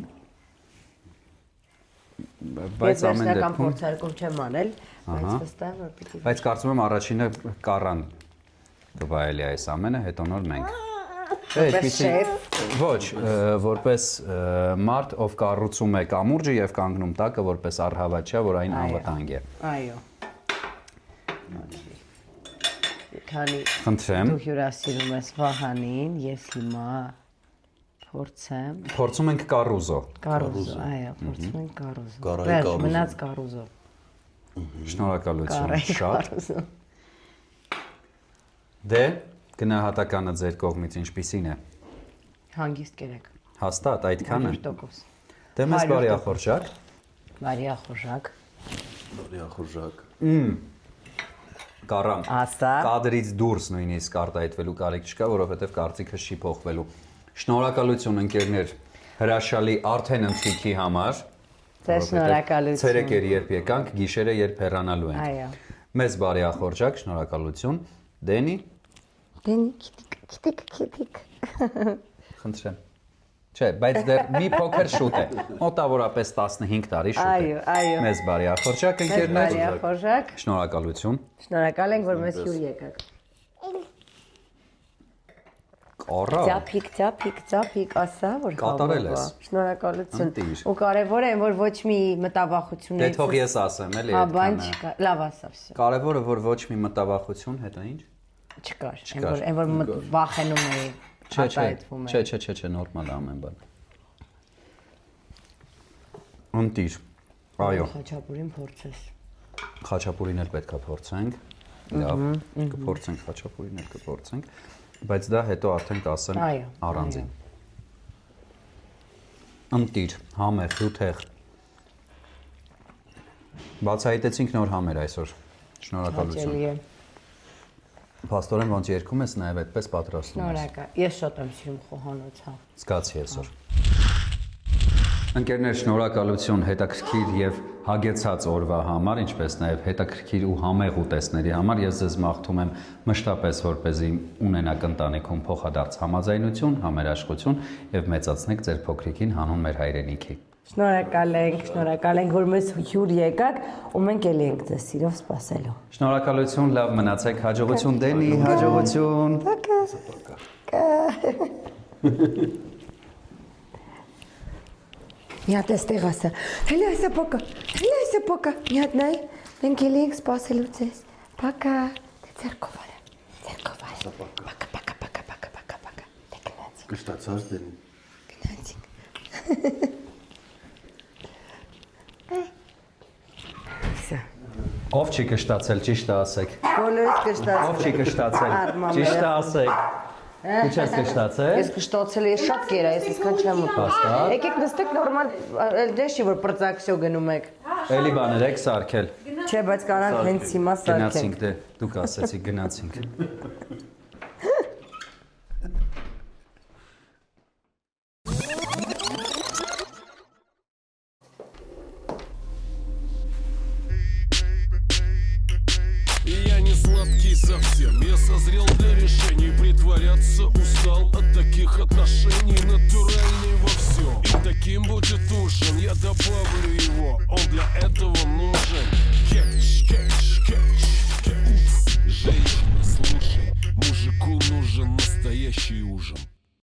F: Բայց ամենական փորձարկում չեմ արել, բայց վստահ եմ որ պիտի։
E: Բայց կարծում եմ առաջինը կառան կվայելի այս ամենը, հետո նոր մենք։ Ոչ, որպես մարդ, ով կառուցում է կամուրջը եւ կանգնում տակը, որպես առհավատչա, որ այն անվտանգ է։
F: Այո։ Քանի
E: Խնդրեմ։
F: դու հյուրասիրում ես Վահանին, ես հիմա
E: Փորձում ենք կարուզո։
F: Կարուզո, այո, փորձում ենք կարուզո։
G: Կարայի կարուզո։
F: Մնաց կարուզո։
E: Շնորհակալություն շատ։
F: Կարուզո։
E: Դե գնահատականը ձեր կողմից ինչպիսին է։
F: Հանգիստ կերեք։
E: Հաստատ այդքանը։
F: 100%։
E: Դե մեզ բարի ախորժակ։
F: Բարի ախորժակ։
G: Բարի ախորժակ։
E: Կարամ։
F: Հաստատ։
E: Կադրից դուրս նույնիսկ արտահայտվելու կարիք չկա, որովհետև կարծիքը չի փոխվելու։ Շնորհակալություն ընկերներ հրաշալի արդեն ընթրիքի համար։
F: Ձեզ շնորհակալություն։
E: Ցերեկեր երբ եկանք, գիշերը երբ հեռանալու ենք։
F: Այո։
E: Մեզ բարի ախորժակ, շնորհակալություն։ Դենի։
F: Դենի, քիթիկ։
E: Խնդրեմ։ Չէ, բայց դեռ մի փոքր շուտ է։ Մոտավորապես 15 տարի շուտ է։
F: Այո։
E: Մեզ բարի ախորժակ ընկերներ։
F: Բարի ախորժակ։
E: Շնորհակալություն։
F: Շնորհակալ ենք, որ մեզ հյուր եկաք։
E: Առա։
F: Ծափիկ, ասա, որ
E: Կատարել ես։
F: Շնորհակալություն։
E: Ընտիր։
F: Ու կարևորը այն, որ ոչ մի մտավախություն
E: Դե թող ես ասեմ, էլի
F: Հա,
E: այդքանը։
F: բան չկա։ Լավ ասա, վсё։
E: Կարևորը որ ոչ մի մտավախություն, հետո ինչ։
F: Չկար։ Այն որ վախենում էի, հատայտվում է։
E: Չէ, նորմալ է ամեն բան։ Ընտիր։ Այո,
F: Խաչապուրին փորձես։
E: խաչապուրին էլ պետքա փորձենք։ Լավ, կփորձենք խաչապուրին էլ կփորձենք, բայց դա հետո արդեն կասեմ առանձին։ Ընտիր, համեղ, հյութեղ։ Բացահայտեցինք նոր համեր այսօր։ Շնորհակալություն։
F: Հաճելի է։
E: Փաստորեն ոնց երգում ես, նաև այդպես պատրաստում ես։
F: Շնորհակալ։ Ես շատ եմ սիրում խոհանոց, հա։
E: Զգացի այսօր։ Ընկերներ, շնորհակալություն հետաքրքիր եւ հագեցած օրվա համար, ինչպես նաև հետաքրքիր ու համեղ ուտեստների համար։ Ես ձեզ մաղթում եմ մշտապես, որպեսզի ունենաք ընտանիքում փոխադարձ համաձայնություն, համերաշխություն եւ մեծացնեք ձեր փոքրիկին հանուն մեր հայրենիքի։
F: Շնորհակալ ենք, որ մեզ հյուր եկաք ու մենք էլի ենք ձեզ սիրով սպասելու։
E: Շնորհակալություն, լավ մնացեք, հաջողություն Դենի, հաջողություն։
F: Մի հատ էստեղ ասա։ Հելա այսա պոկա։ Մի հատ նայ։ Մենք էլի ենք սպասելու ձեզ։ Պակա։ Դե ձերքով արա։ Պակա։ Դե գնացինք։
G: Կշտացած Դենի։
F: Գնացինք։
E: Ով չի կշտացել, ճիշտ ասեք։
F: Բոլորս կշտացել։
E: Ով չի կշտացել, ճիշտ ասեք։ Դու չես կշտացել։
F: Ես կշտացել եմ շատ կերա, ես իսկան չեմ ուտել։ Եկեք նստեք նորմալ, դե չի որ պրծակսյո գնում եք։
E: Էլի բաներ եք սարքել։
F: Չէ, բայց կարանք հենց հիմա
E: Գնացինք
F: սարքենք։
E: դե, դուք ասեցիք գնացինք։
D: Я не сладкий совсем, я созрел для решений. Притворяться устал от таких отношений. Натуральный во всем, и таким будет ужин. Я добавлю его, он для этого нужен. Кетч. Женщина, слушай, мужику нужен настоящий ужин.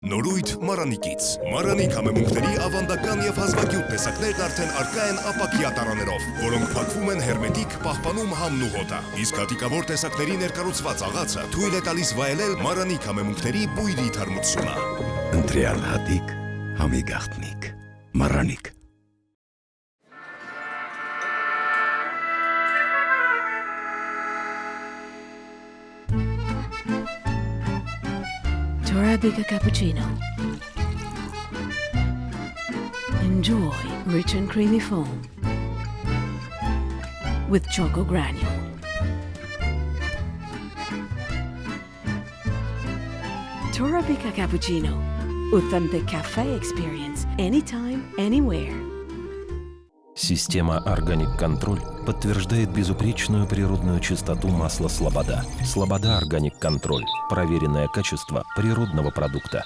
B: Նորույթ Մարանիկից։ Մարանի համեմունքների ավանդական եւ հազվագյուտ տեսակներն արդեն արկա են ապակյա տարաներով, որոնք փակվում են հերմետիկ, պահպանում համն ու հոտը։ Իսկ հատիկավոր տեսակների ներկառուցված աղացը թույլ է տալիս վայելել Մարանի համեմունքների բույրի թարմությունը։
C: Ընտրյալ հատիկ, համի գաղտնիք, մառանիկ։
H: Torabika cappuccino. Enjoy rich and creamy foam with choco granule. Torabika cappuccino. Authentic cafe experience anytime, anywhere.
I: Система Organic Control подтверждает безупречную природную чистоту масла Слобода. Слобода Organic Control. Проверенное качество природного продукта.